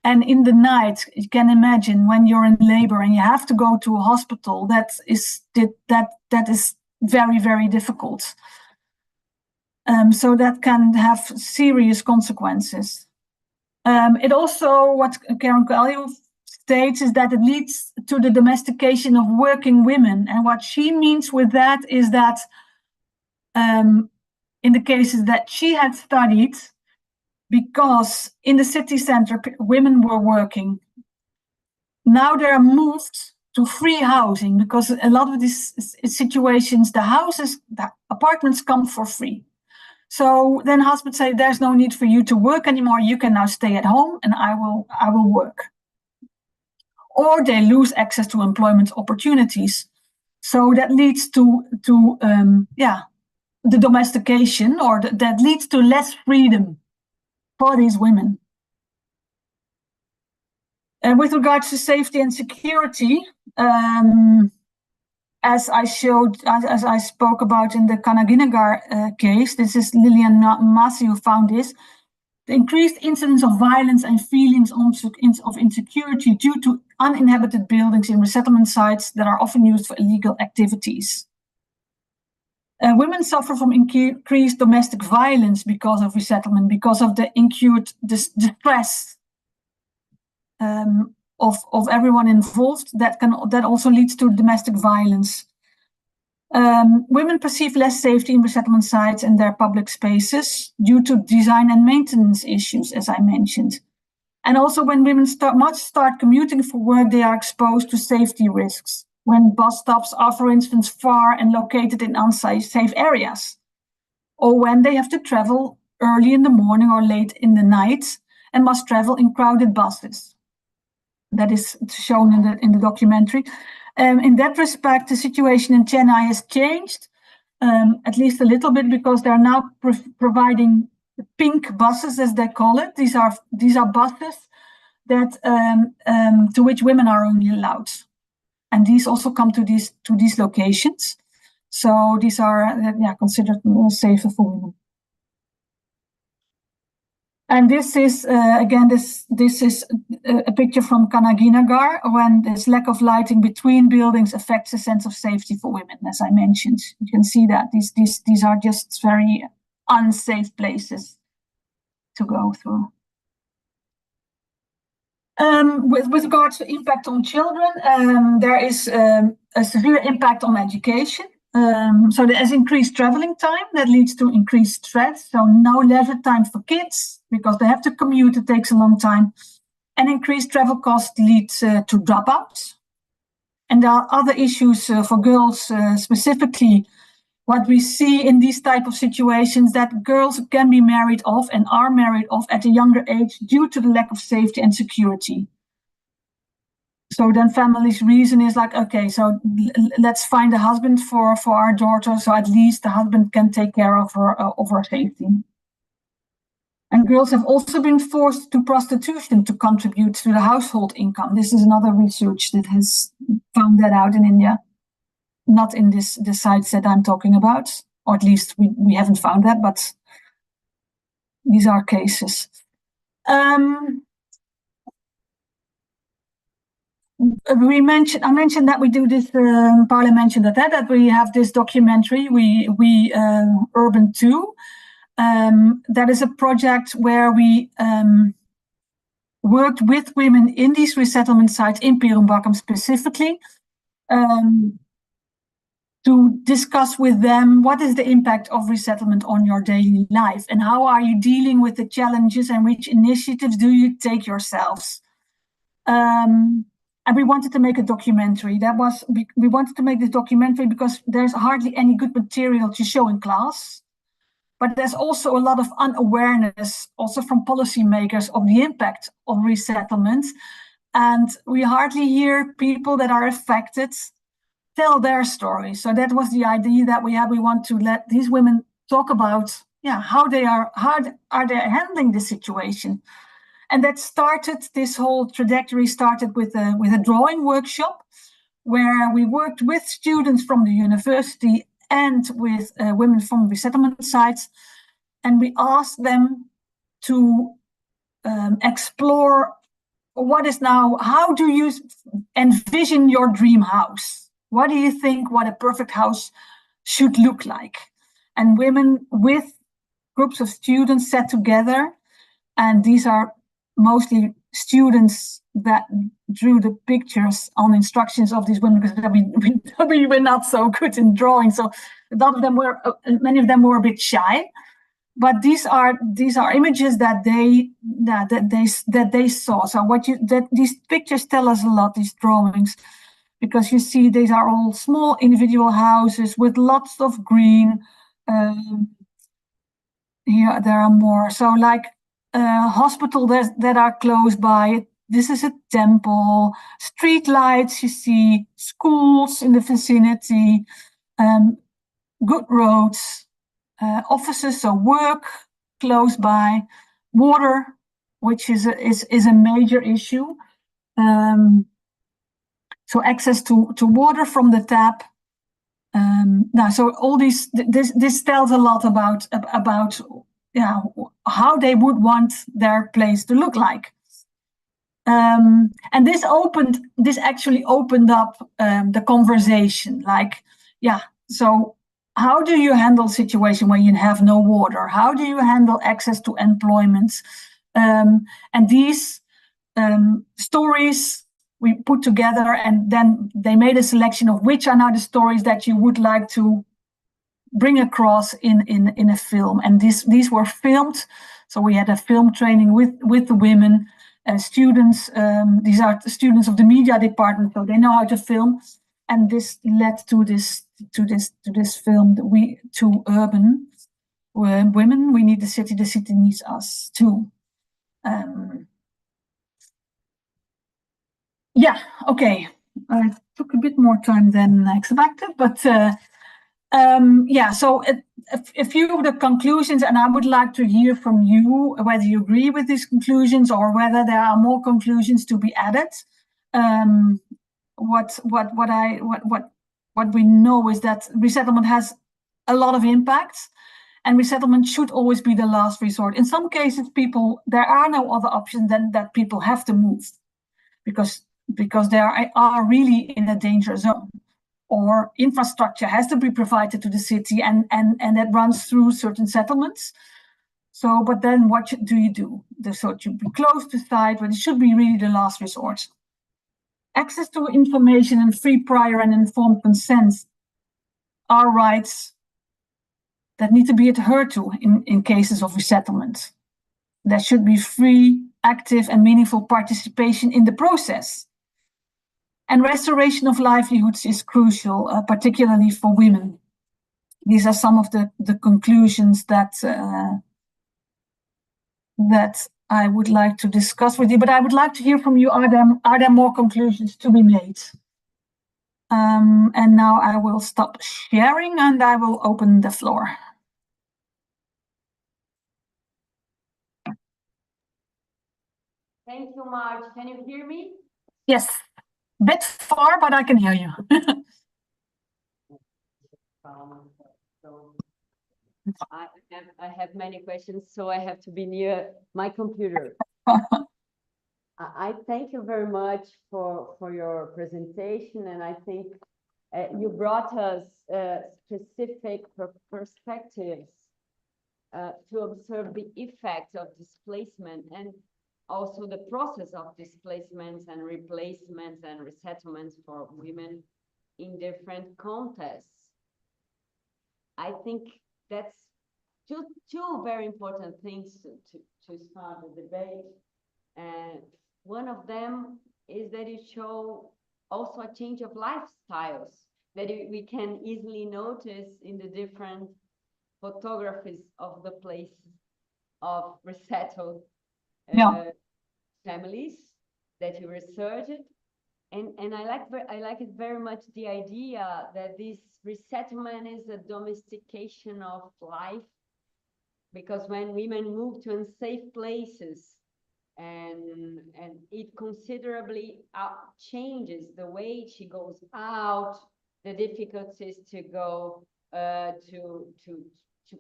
And in the night, you can imagine when you're in labor and you have to go to a hospital, that is very, very difficult. So that can have serious consequences. It also, what Karen Kalju states, is that it leads to the domestication of working women. And what she means with that is that in the cases that she had studied, because in the city center, women were working. Now they are moved to free housing, because a lot of these situations, the apartments come for free. So then husbands say, there's no need for you to work anymore. You can now stay at home and I will work. Or they lose access to employment opportunities. So that leads to the domestication, or that leads to less freedom for these women. And with regards to safety and security, as I spoke about in the Kanaginagar case, this is Lillian Masi who found this, the increased incidence of violence and feelings of insecurity due to uninhabited buildings in resettlement sites that are often used for illegal activities. Women suffer from increased domestic violence because of resettlement, because of the incurred distress of everyone involved. That also leads to domestic violence. Women perceive less safety in resettlement sites and their public spaces due to design and maintenance issues, as I mentioned. And also when women start commuting for work, they are exposed to safety risks. When bus stops are, for instance, far and located in unsafe areas, or when they have to travel early in the morning or late in the night and must travel in crowded buses. That is shown in the documentary. In that respect, the situation in Chennai has changed, at least a little bit, because they're now providing pink buses, as they call it. These are buses that to which women are only allowed, and these also come to these locations. So these are considered more safer for women. And this is again this is a picture from Kanaginagar, when this lack of lighting between buildings affects the sense of safety for women. As I mentioned, you can see that these are just very unsafe places to go through. With regards to impact on children, there is a severe impact on education. So there is increased traveling time that leads to increased stress. So no leisure time for kids because they have to commute. It takes a long time, and increased travel costs leads to dropouts. And there are other issues for girls specifically. What we see in these type of situations, that girls can be married off and are married off at a younger age due to the lack of safety and security. So then families' reason is like, okay, so let's find a husband for our daughter, so at least the husband can take care of her safety. And girls have also been forced to prostitution to contribute to the household income. This is another research that has found that out in India. Not in the sites that I'm talking about, or at least we haven't found that, but these are cases. I mentioned that we do this, Paula mentioned that we have this documentary, we Urban 2. That is a project where we worked with women in these resettlement sites, in Perumbakkam specifically, to discuss with them what is the impact of resettlement on your daily life, and how are you dealing with the challenges, and which initiatives do you take yourselves. And we wanted to make a documentary. We wanted to make this documentary because there's hardly any good material to show in class. But there's also a lot of unawareness, also from policymakers, of the impact of resettlement. And we hardly hear people that are affected tell their story. So that was the idea that we had. We want to let these women talk about how they are handling this situation. And that started, this whole trajectory started with a drawing workshop where we worked with students from the university and with women from resettlement sites. And we asked them to explore how do you envision your dream house? What do you think what a perfect house should look like? And women with groups of students sat together, and these are mostly students that drew the pictures on instructions of these women, because we were not so good in drawing. So many of them were a bit shy. But these are images that they saw. So these pictures tell us a lot, these drawings, because you see these are all small individual houses with lots of green. Here there are more. So like hospitals that are close by. This is a temple. Street lights, you see schools in the vicinity. Good roads. offices, so work close by, water, which is a major issue. So access to water from the tap. Now, so all this tells a lot about how they would want their place to look like. And this actually opened up the conversation. Like, so how do you handle a situation when you have no water? How do you handle access to employment? And these stories we put together, and then they made a selection of which are now the stories that you would like to bring across in a film. And these were filmed. So we had a film training with the women and students. These are students of the media department, so they know how to film. And this led to this film. We to urban women. We need the city needs us too. Okay. I took a bit more time than expected, but so a few of the conclusions, and I would like to hear from you whether you agree with these conclusions or whether there are more conclusions to be added. What we know is that resettlement has a lot of impacts, and resettlement should always be the last resort. In some cases, there are no other options than that people have to move because they are really in a danger zone, or infrastructure has to be provided to the city, and that runs through certain settlements. So, but then what do you do? So it should be close to site, but it should be really the last resort. Access to information and free, prior, and informed consent are rights that need to be adhered to in cases of resettlement. There should be free, active, and meaningful participation in the process. And restoration of livelihoods is crucial, particularly for women. These are some of the conclusions that I would like to discuss with you, but I would like to hear from you. Are there more conclusions to be made? And now I will stop sharing and I will open the floor. Thank you, Maartje. Can you hear me? Yes, a bit far, but I can hear you. So I have many questions, so I have to be near my computer. I thank you very much for your presentation, and I think you brought us specific perspectives to observe the effect of displacement and also the process of displacements and replacements and resettlements for women in different contexts. I think that's two very important things to start the debate. And one of them is that it shows also a change of lifestyles that we can easily notice in the different photographies of the places of resettled families that you researched. And I like it very much, the idea that this resettlement is a domestication of life, because when women move to unsafe places, and it considerably changes the way she goes out, the difficulties to go to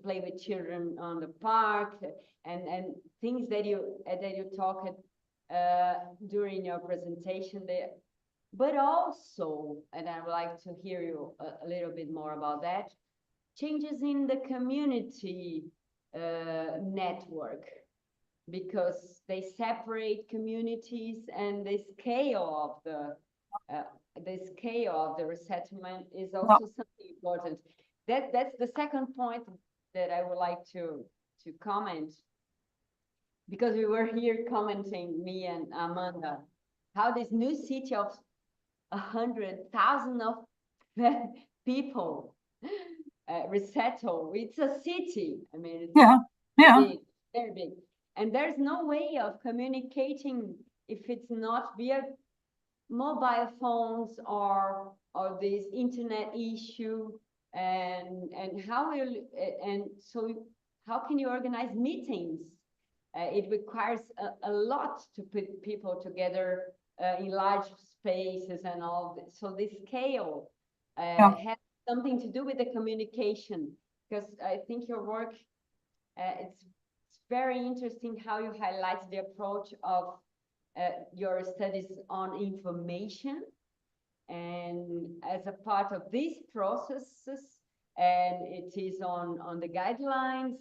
play with children on the park, and things that you talked during your presentation there. But also, and I would like to hear you a little bit more about that, changes in the community network, because they separate communities, and the scale of the resettlement is also something important. That's the second point that I would like to comment, because we were here commenting, me and Amanda, how this new city of 100,000 of people resettle. It's a city. I mean, it's big, very big. And there's no way of communicating if it's not via mobile phones or this internet issue. and how will so how can you organize meetings? It requires a lot to put people together in large spaces and all this. So the scale has something to do with the communication, because I think your work, it's very interesting how you highlight the approach of your studies on information, and as a part of these processes, and it is on the guidelines,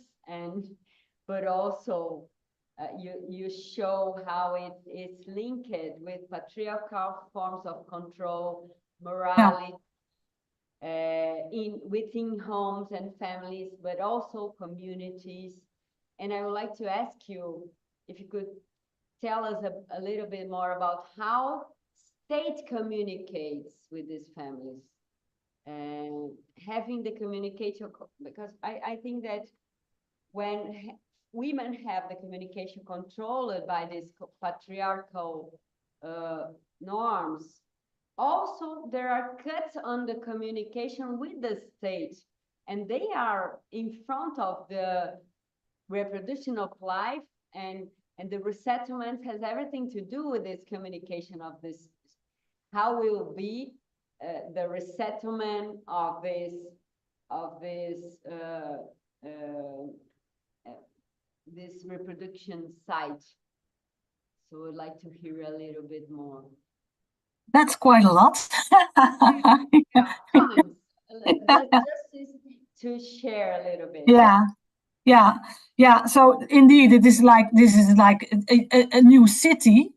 but also you show how it is linked with patriarchal forms of control, morality, within homes and families, but also communities. And I would like to ask you if you could tell us a little bit more about how state communicates with these families, and having the communication, because I think that when women have the communication controlled by these patriarchal norms, also there are cuts on the communication with the state, and they are in front of the reproduction of life, and the resettlement has everything to do with this communication of this. How will be the resettlement of this reproduction site? So I'd like to hear a little bit more. That's quite a lot. Just to share a little bit. Yeah. So indeed, this is like a new city,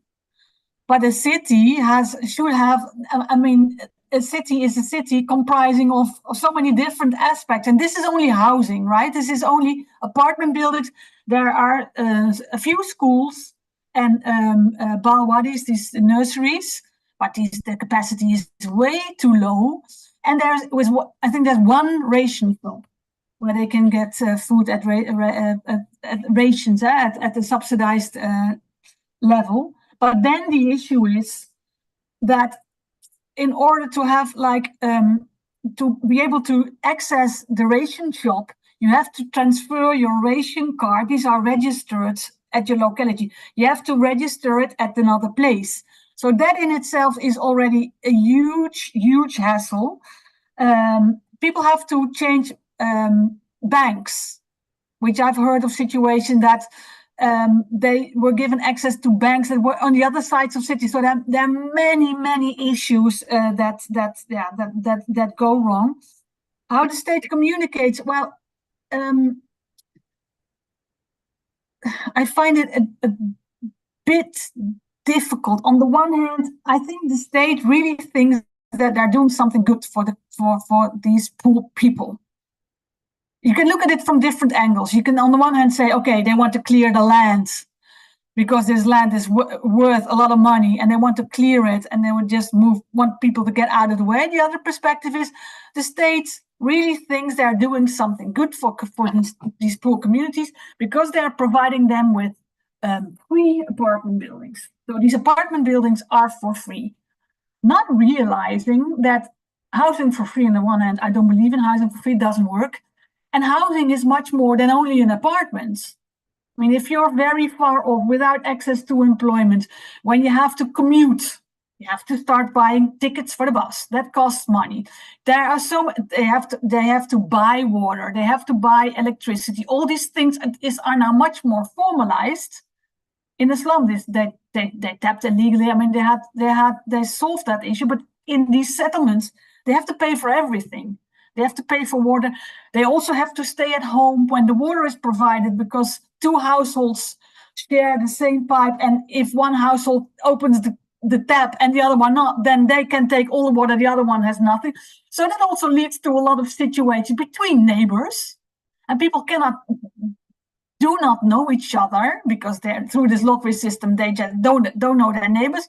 but a city should have. I mean, a city is a city comprising of so many different aspects, and this is only housing, right? This is only apartment buildings. There are a few schools and balwadis, these nurseries, but the capacity is way too low. And I think there's one ration shop where they can get food at rations at the subsidized level. But then the issue is that in order to have to be able to access the ration shop, you have to transfer your ration card. These are registered at your locality. You have to register it at another place. So that in itself is already a huge hassle. People have to change banks, which I've heard of situations that they were given access to banks that were on the other sides of cities. So there are many issues that go wrong. How the state communicates, well, I find it a bit difficult. On the one hand, I think the state really thinks that they're doing something good for these poor people. You can look at it from different angles. You can, on the one hand, say, okay, they want to clear the land because this land is worth a lot of money, and they want to clear it, and they would just want people to get out of the way. The other perspective is the state really thinks they're doing something good for these poor communities because they're providing them with free apartment buildings. So these apartment buildings are for free, not realizing that housing for free, on the one hand, I don't believe in housing for free, doesn't work. And housing is much more than only an apartment. I mean, if you're very far off without access to employment, when you have to commute, you have to start buying tickets for the bus. That costs money. They have to buy water. They have to buy electricity. All these things are now much more formalized. In Islam, they tapped illegally. I mean, they solved that issue. But in these settlements, they have to pay for everything. They have to pay for water. They also have to stay at home when the water is provided, because two households share the same pipe. And if one household opens the tap and the other one not, then they can take all the water, the other one has nothing. So that also leads to a lot of situations between neighbors. And people do not know each other because they're through this lottery system, they just don't know their neighbors.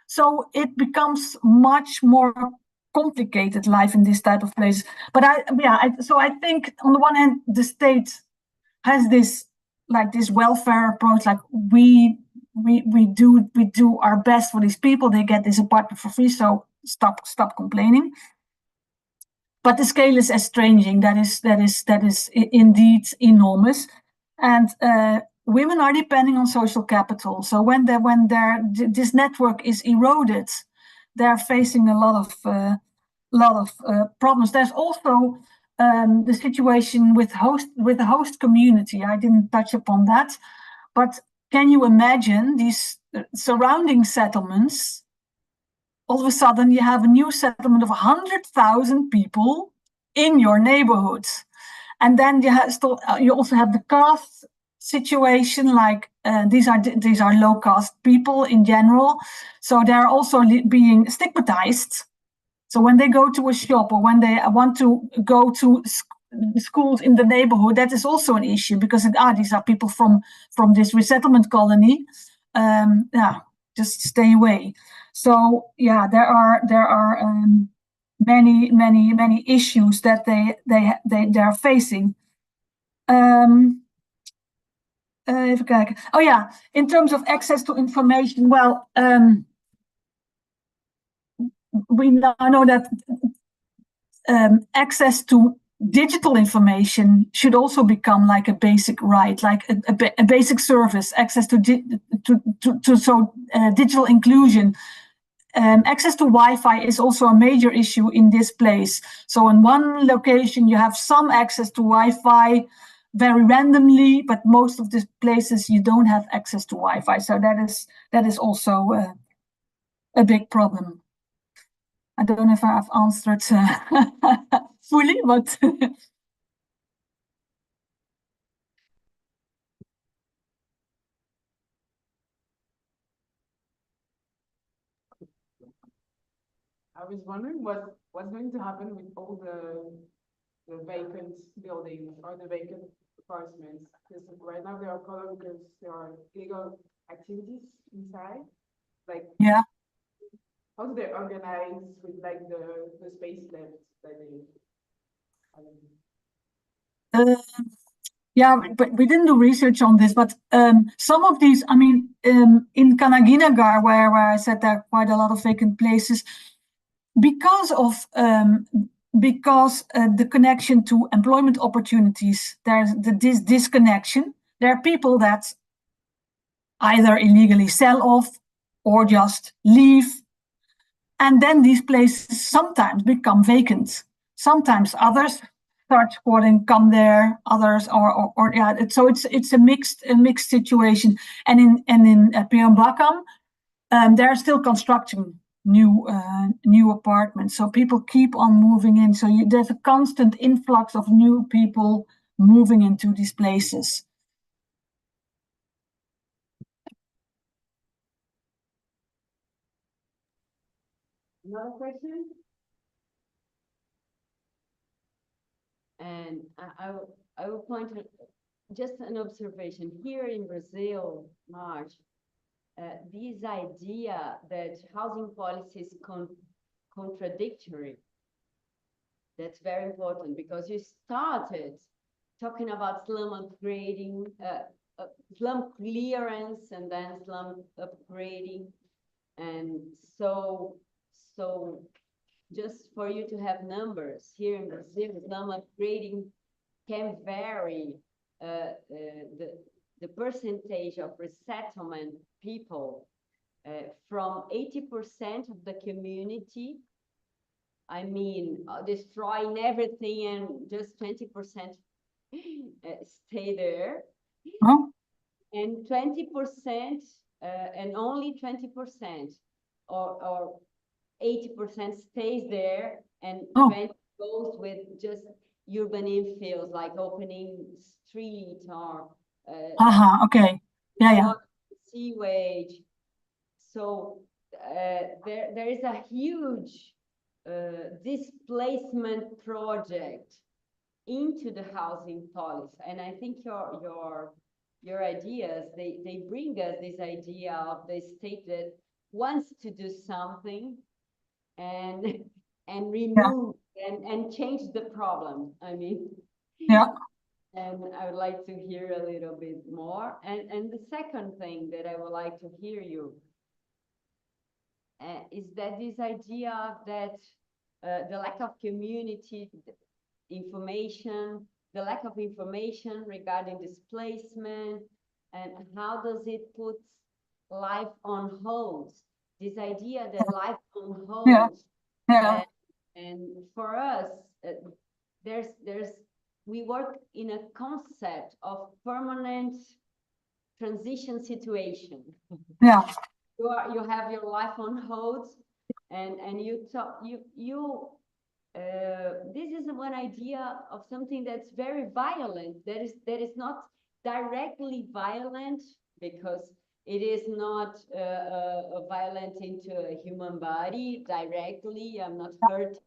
So it becomes much more complicated life in this type of place. But so I think on the one hand, the state has this welfare approach, like we do our best for these people. They get this apartment for free, so stop complaining. but the scale is estranging. That is indeed enormous, and women are depending on social capital. So when this network is eroded, they're facing a lot of problems. There's also the situation with the host community. I didn't touch upon that, but can you imagine these surrounding settlements? All of a sudden, you have a new settlement of 100,000 people in your neighborhood, and then you also have the caste situation. Like these are low caste people in general, so they're also being stigmatized. So when they go to a shop or when they want to go to schools in the neighborhood, that is also an issue, because these are people from this resettlement colony. Just stay away. So yeah, there are many issues that they're facing. Even kijken. Oh yeah, in terms of access to information, well, we now know that access to digital information should also become like a basic right, like a basic service. Access to digital inclusion. Access to Wi-Fi is also a major issue in this place. So in one location you have some access to Wi-Fi very randomly, but most of the places you don't have access to Wi-Fi. So that is also a big problem. I don't know if I've answered fully, but I was wondering what's going to happen with all the vacant buildings or the vacant apartments, because right now they are colored because there are illegal activities inside. Like, yeah. how do they organize with like the space left that they? Yeah, but we didn't do research on this, but some of these, I mean, in Kanaginagar, where I said there are quite a lot of vacant places, because of the connection to employment opportunities, there's this disconnection. There are people that either illegally sell off or just leave, and then these places sometimes become vacant. Sometimes others start squatting, come there, others or yeah. So it's a mixed situation. And in Pirambakam, they are still constructing new apartments. So people keep on moving in. So there's a constant influx of new people moving into these places. Another question? And I will point to just an observation here in Brazil, March. This idea that housing policy is contradictory, that's very important, because you started talking about slum upgrading, slum clearance, and then slum upgrading. And so just for you to have numbers, here in Brazil, slum upgrading can vary. The percentage of resettlement people from 80% of the community, I mean, destroying everything, and just 20% stay there. Oh. And 20%, and only 20% or 80% stays there, and 20% goes with just urban infills, like opening street or okay. Yeah. Sewage. So there is a huge displacement project into the housing policy, and I think your ideas, they bring us this idea of the state that wants to do something and remove and change the problem. I mean, yeah. And I would like to hear a little bit more. And the second thing that I would like to hear you is that this idea that the lack of community information, the lack of information regarding displacement, and how does it put life on hold? This idea that life on hold. Yeah. Yeah. And for us, we work in a concept of permanent transition situation. Yeah. You have your life on hold, and this is one idea of something that's very violent. That is not directly violent, because it is not violent into a human body directly. I'm not hurting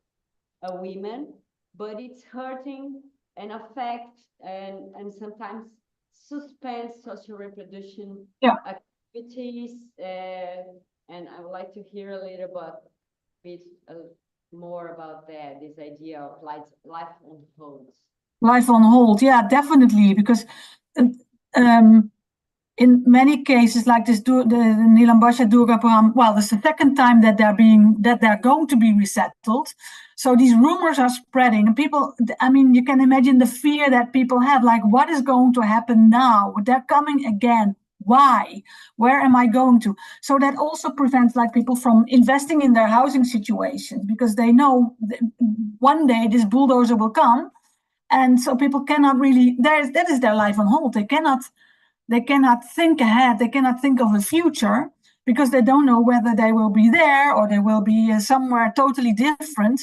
a woman, but it's hurting and affect and sometimes suspend social reproduction activities. And I would like to hear a little bit more about that, this idea of life on hold. Life on hold, yeah, definitely, because in many cases, like this, the Nilam Basha Durga program, well, it's the second time that they're going to be resettled. So these rumors are spreading, and people, I mean, you can imagine the fear that people have, like, what is going to happen now? They're coming again. Why? Where am I going to? So that also prevents like people from investing in their housing situations, because they know one day this bulldozer will come, and so people cannot really. That is their life on hold. They cannot think ahead. They cannot think of the future, because they don't know whether they will be there or they will be somewhere totally different.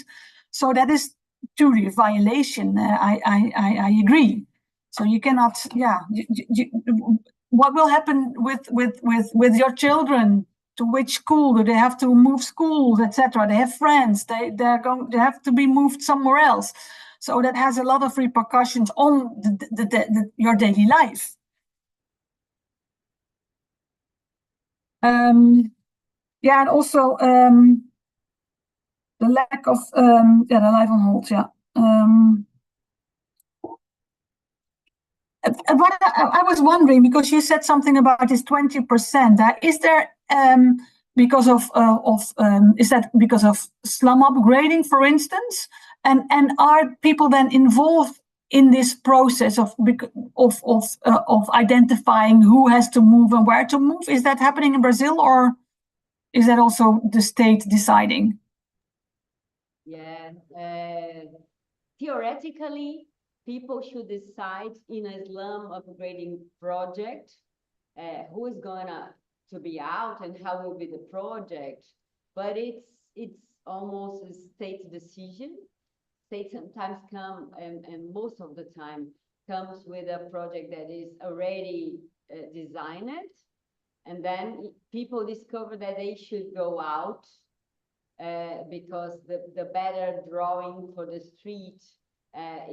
So that is truly a violation. I agree. So you cannot, what will happen with your children? To which school? Do they have to move schools, etc.? They have friends. They have to be moved somewhere else. So that has a lot of repercussions on your daily life. And also the lack of the life on hold. What I was wondering, because you said something about this 20%. Is there because of is that because of slum upgrading, for instance? And are people then involved in this process of identifying who has to move and where to move? Is that happening in Brazil, or is that also the state deciding? Yeah, theoretically, people should decide in a slum upgrading project who is gonna to be out and how will be the project. But it's almost a state decision. State sometimes come and most of the time comes with a project that is already designed, and then people discover that they should go out because the better drawing for the street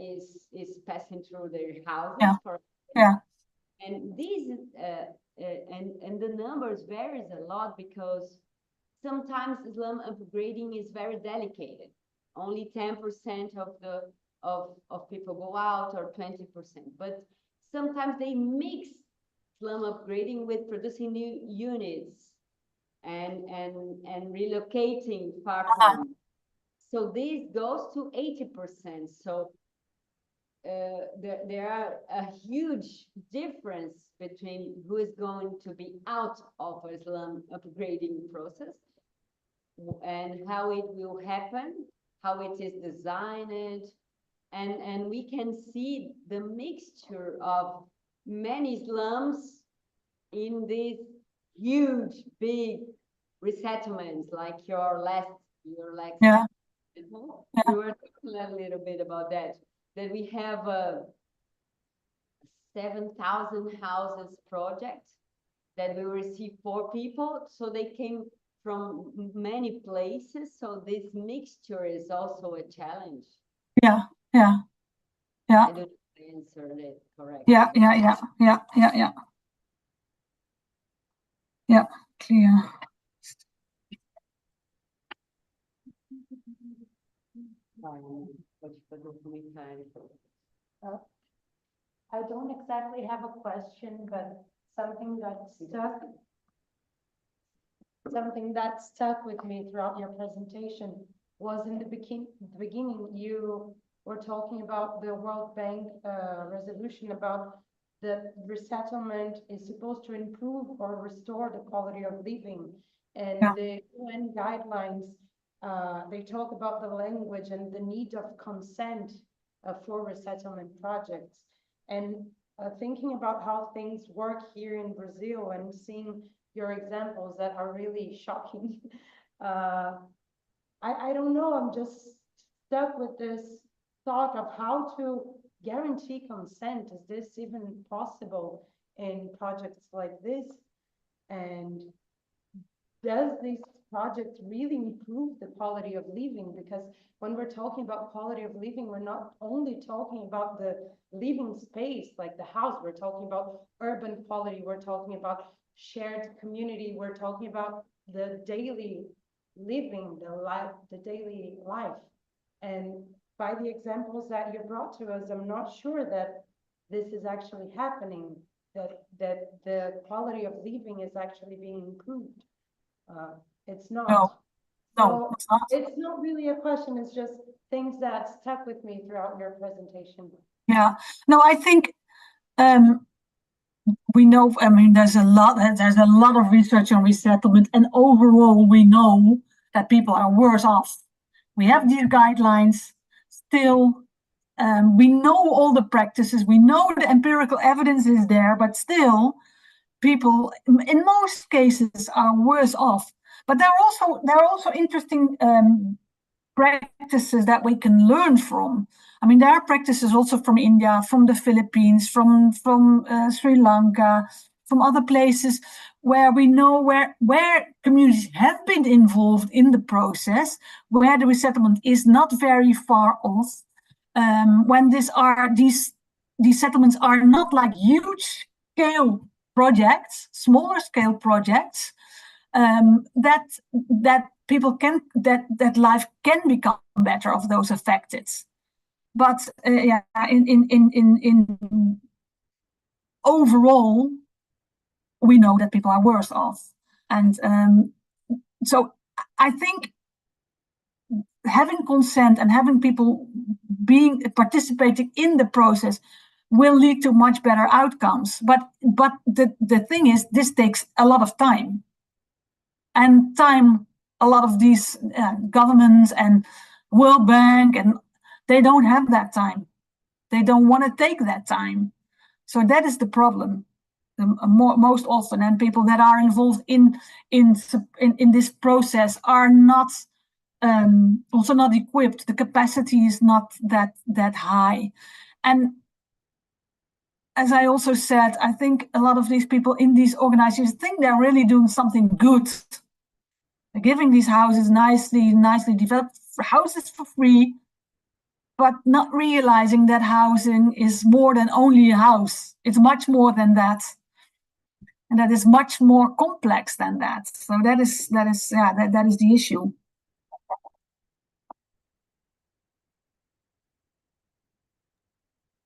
is passing through their houses. And these and the numbers varies a lot, because sometimes slum upgrading is very delicate. Only 10% of people go out, or 20%. But sometimes they mix slum upgrading with producing new units and relocating far from. So this goes to 80%. So there are a huge difference between who is going to be out of a slum upgrading process and how it will happen, how it is designed, and we can see the mixture of many slums in these huge, big resettlements, like your last. Yeah. We were talking a little bit about that we have a 7,000 houses project that we receive 4 people, so they came from many places. So this mixture is also a challenge. Yeah. I don't answer it correctly. Yeah, clear. I don't exactly have a question, but something that stuck with me throughout your presentation was in the beginning, you were talking about the World Bank resolution about the resettlement is supposed to improve or restore the quality of living. And Yeah. the UN guidelines, they talk about the language and the need of consent for resettlement projects. And thinking about how things work here in Brazil and seeing your examples that are really shocking, I don't know, I'm just stuck with this thought of how to guarantee consent. Is this even possible in projects like this? And does these projects really improve the quality of living? Because when we're talking about quality of living, we're not only talking about the living space, like the house, we're talking about urban quality, we're talking about shared community, we're talking about the daily living, the daily life. And by the examples that you brought to us, I'm not sure that this is actually happening, that the quality of living is actually being improved. It's not. No, So it's not. it's not really a question, it's just things that stuck with me throughout your presentation. Yeah, no, I think we know, I mean, there's a lot of research on resettlement, and overall we know that people are worse off. We have these guidelines, still, we know all the practices, we know the empirical evidence is there, but still, people in most cases are worse off. But there are also interesting practices that we can learn from. I mean, there are practices also from India, from the Philippines, from Sri Lanka, from other places where we know where communities have been involved in the process, where the resettlement is not very far off, when these settlements are not like huge scale projects, smaller scale projects, that people can, that life can become better of those affected. But yeah, in overall, we know that people are worse off, and so I think having consent and having people participating in the process will lead to much better outcomes. But the thing is, this takes a lot of time. And time, a lot of these governments and World Bank, and they don't have that time. They don't want to take that time. So that is the problem most often. And people that are involved in this process are not also not equipped. The capacity is not that high. And as I also said, I think a lot of these people in these organizations think they're really doing something good. They're giving these houses nicely developed houses for free, but not realizing that housing is more than only a house. It's much more than that. And that is much more complex than that. So that is the issue.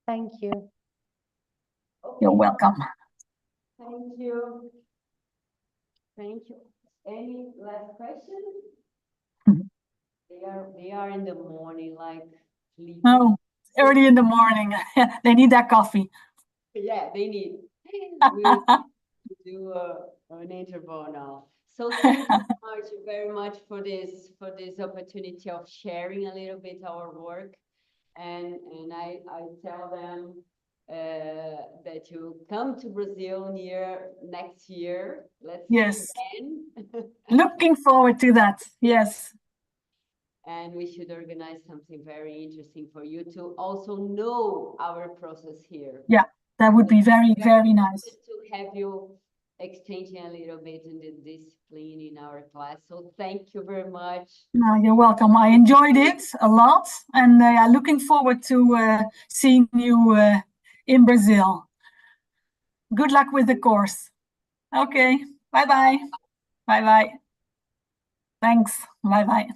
Thank you. You're welcome. Thank you. Thank you. Any last questions? They are in the morning, like sleeping. Oh, early in the morning. They need that coffee. Yeah, they need. We'll do an interval now. So thank you, Maartje, very much for this opportunity of sharing a little bit our work, and I tell them that you come to Brazil next year. Let's Yes. see again. Looking forward to that. Yes. And we should organize something very interesting for you to also know our process here. Yeah, that would be very, very nice. To have you exchanging a little bit in the discipline in our class. So thank you very much. No, you're welcome. I enjoyed it a lot, and looking forward to seeing you in Brazil. Good luck with the course. Okay, bye-bye. Bye-bye. Thanks. Bye-bye.